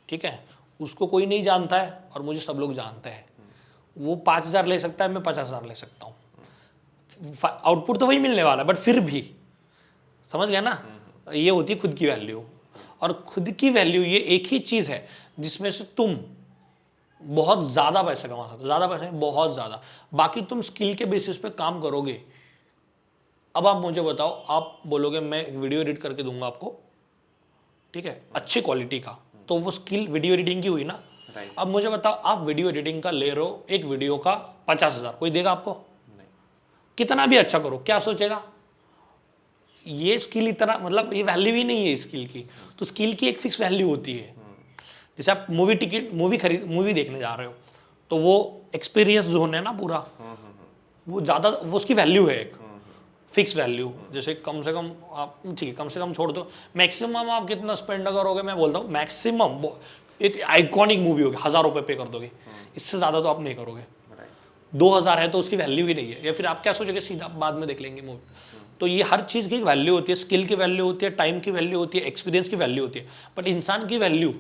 ठीक है, उसको कोई नहीं जानता है और मुझे सब लोग जानते हैं। वो 5,000 ले सकता है, मैं 50,000 ले सकता हूँ, आउटपुट तो वही मिलने वाला है, बट फिर भी समझ गया ना, ये होती है खुद की वैल्यू। और खुद की वैल्यू ये एक ही चीज़ है जिसमें से तुम बहुत ज़्यादा पैसा कमा सकते हो, ज़्यादा पैसा नहीं, बहुत ज़्यादा। बाकी तुम स्किल के बेसिस पे काम करोगे। अब आप मुझे बताओ, आप बोलोगे मैं एक वीडियो एडिट करके दूंगा आपको, ठीक है, अच्छी क्वालिटी का, तो वो स्किल वीडियो एडिटिंग की हुई ना। राइट, अब मुझे बताओ, आप वीडियो एडिटिंग का ले रहे हो, एक वीडियो का 50,000, कोई देगा आपको? नहीं, कितना भी अच्छा करो, क्या सोचेगा? ये स्किल इतना, मतलब ये वैल्यू ही नहीं है स्किल की। तो स्किल की एक फिक्स वैल्यू होती है। जैसे आप मूवी देखने जा रहे हो, तो वो एक्सपीरियंस जोन है ना पूरा, वो ज़्यादा, वो उसकी वैल्यू है एक फिक्स वैल्यू। जैसे कम से कम आप, ठीक है, कम से कम छोड़ दो, मैक्सिमम आप कितना स्पेंड करोगे, मैं बोलता हूँ मैक्सिमम एक आइकॉनिक मूवी होगी 1,000 रुपये पे कर दोगे, इससे ज़्यादा तो आप नहीं करोगे। राइट, 2,000 है तो उसकी वैल्यू ही नहीं है, या फिर आप क्या सोचोगे, सीधा बाद में देख लेंगे मूवी। तो ये हर चीज़ की वैल्यू होती है, स्किल की वैल्यू होती है, टाइम की वैल्यू होती है, एक्सपीरियंस की वैल्यू होती है, बट इंसान की वैल्यू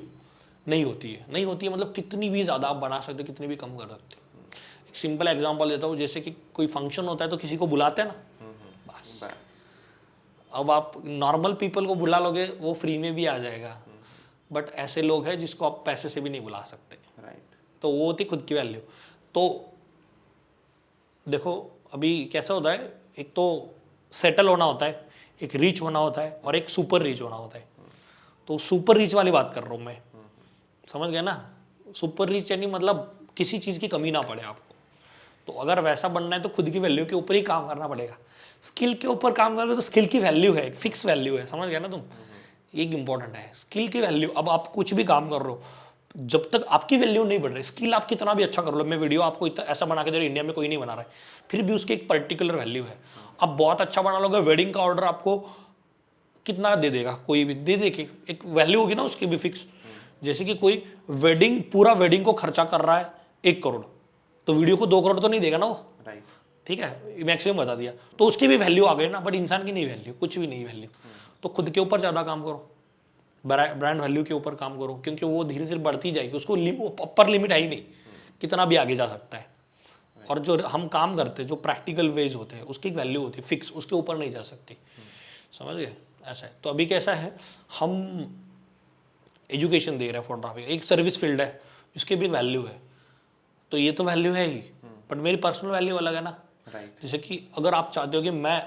नहीं होती है। नहीं होती है मतलब कितनी भी ज़्यादा आप बना सकते हो, कितनी भी कम कर सकते हो। एक सिंपल एग्जांपल देता हूँ, जैसे कि कोई फंक्शन होता है तो किसी को बुलाते हैं ना, बस। अब आप नॉर्मल पीपल को बुला लोगे, वो फ्री में भी आ जाएगा, बट ऐसे लोग हैं जिसको आप पैसे से भी नहीं बुला सकते। राइट, तो वो होती खुद की वैल्यू। तो देखो अभी कैसा होता है, एक तो सेटल होना होता है, एक रीच होना होता है, और एक सुपर रीच होना होता है। तो सुपर रीच वाली बात कर रहा हूँ मैं, समझ गए ना? सुपर रीच यानी मतलब किसी चीज़ की कमी ना पड़े आपको। तो अगर वैसा बनना है तो खुद की वैल्यू के ऊपर ही काम करना पड़ेगा। स्किल के ऊपर काम करोगे तो स्किल की वैल्यू है, एक फिक्स वैल्यू है, समझ गया ना तुम? एक इंपॉर्टेंट है स्किल की वैल्यू। अब आप कुछ भी काम कर रहे हो, जब तक आपकी वैल्यू नहीं बढ़ रही, स्किल आप कितना भी अच्छा कर लो, मैं वीडियो आपको इतना ऐसा बना के दे रहा हूं, इंडिया में कोई नहीं बना रहा है, फिर भी उसकी एक पर्टिकुलर वैल्यू है। आप बहुत अच्छा बना लोगे, वेडिंग का ऑर्डर आपको कितना दे देगा, कोई भी दे दे के एक वैल्यू होगी ना उसकी भी फिक्स। जैसे कि कोई वेडिंग, पूरा वेडिंग को खर्चा कर रहा है 1 करोड़, तो वीडियो को 2 करोड़ तो नहीं देगा ना वो, राइट, ठीक है, मैक्सिमम बता दिया, तो उसकी भी वैल्यू आ गई ना, बट इंसान की नहीं वैल्यू, कुछ भी नहीं वैल्यू। तो खुद के ऊपर ज़्यादा काम करो, ब्रांड वैल्यू के ऊपर काम करो, क्योंकि वो धीरे धीरे बढ़ती जाएगी, उसको अपर लिमिट है ही नहीं, कितना भी आगे जा सकता है। और जो हम काम करते हैं, जो प्रैक्टिकल वेज होते हैं, उसकी एक वैल्यू होती है फिक्स, उसके ऊपर नहीं जा सकती। समझ गए? ऐसा है। तो अभी कैसा है, हम एजुकेशन दे रहे हैं फोटोग्राफी, एक सर्विस फील्ड है, इसकी भी वैल्यू है। तो ये तो वैल्यू है ही, बट मेरी पर्सनल वैल्यू अलग है ना। राइट, जैसे कि अगर आप चाहते हो कि मैं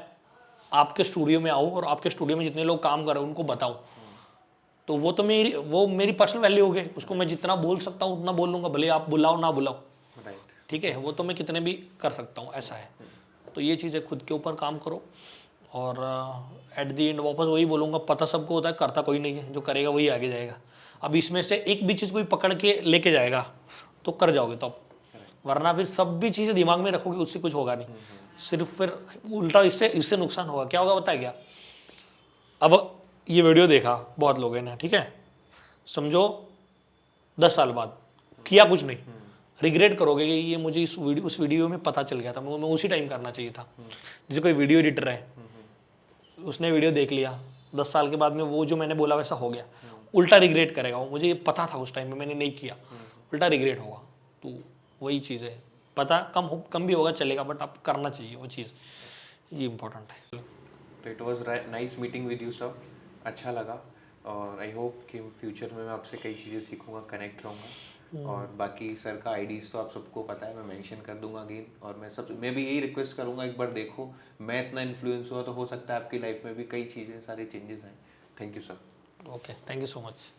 आपके स्टूडियो में आऊँ और आपके स्टूडियो में जितने लोग काम कर रहे हैं उनको बताऊँ, तो वो मेरी पर्सनल वैल्यू हो गई। उसको मैं जितना बोल सकता हूँ उतना बोल लूँगा, भले आप बुलाओ ना बुलाओ, राइट, ठीक है, वो तो मैं कितने भी कर सकता हूँ, ऐसा है। तो ये चीज़ है, खुद के ऊपर काम करो। और एट दी एंड वापस वही बोलूँगा, पता सबको होता है, करता कोई नहीं है, जो करेगा वही आगे जाएगा। अब इसमें से एक भी चीज़ कोई पकड़ के लेके जाएगा तो कर जाओगे तो, वरना फिर सब भी चीज़ें दिमाग में रखोगे, उससे कुछ होगा नहीं, सिर्फ फिर उल्टा इससे नुकसान होगा। क्या होगा बताया क्या? अब ये वीडियो देखा बहुत लोगों ने, ठीक है, समझो 10 साल बाद किया कुछ नहीं, रिग्रेट करोगे कि ये मुझे उस वीडियो में पता चल गया था, मैं उसी टाइम करना चाहिए था। जैसे कोई वीडियो एडिटर है, उसने वीडियो देख लिया, 10 साल के बाद में वो जो मैंने बोला वैसा हो गया, उल्टा रिग्रेट करेगा वो, मुझे ये पता था उस टाइम में, मैंने नहीं किया, उल्टा रिग्रेट होगा। तो वही चीज़ है, पता कम भी होगा चलेगा, बट आप करना चाहिए वो चीज़, ये इंपॉर्टेंट है। तो it was nice meeting with you sir, अच्छा लगा, और आई होप कि फ्यूचर में मैं आपसे कई चीज़ें सीखूंगा, कनेक्ट रहूँगा। और बाकी सर का आईडीज़ तो आप सबको पता है, मैं मेंशन कर दूंगा अगेन। और मैं भी यही रिक्वेस्ट करूंगा, एक बार देखो, मैं इतना इन्फ्लुएंस हुआ तो हो सकता है आपकी लाइफ में भी कई चीज़ें, सारे चेंजेस आए। Thank you sir. Okay, thank you so much.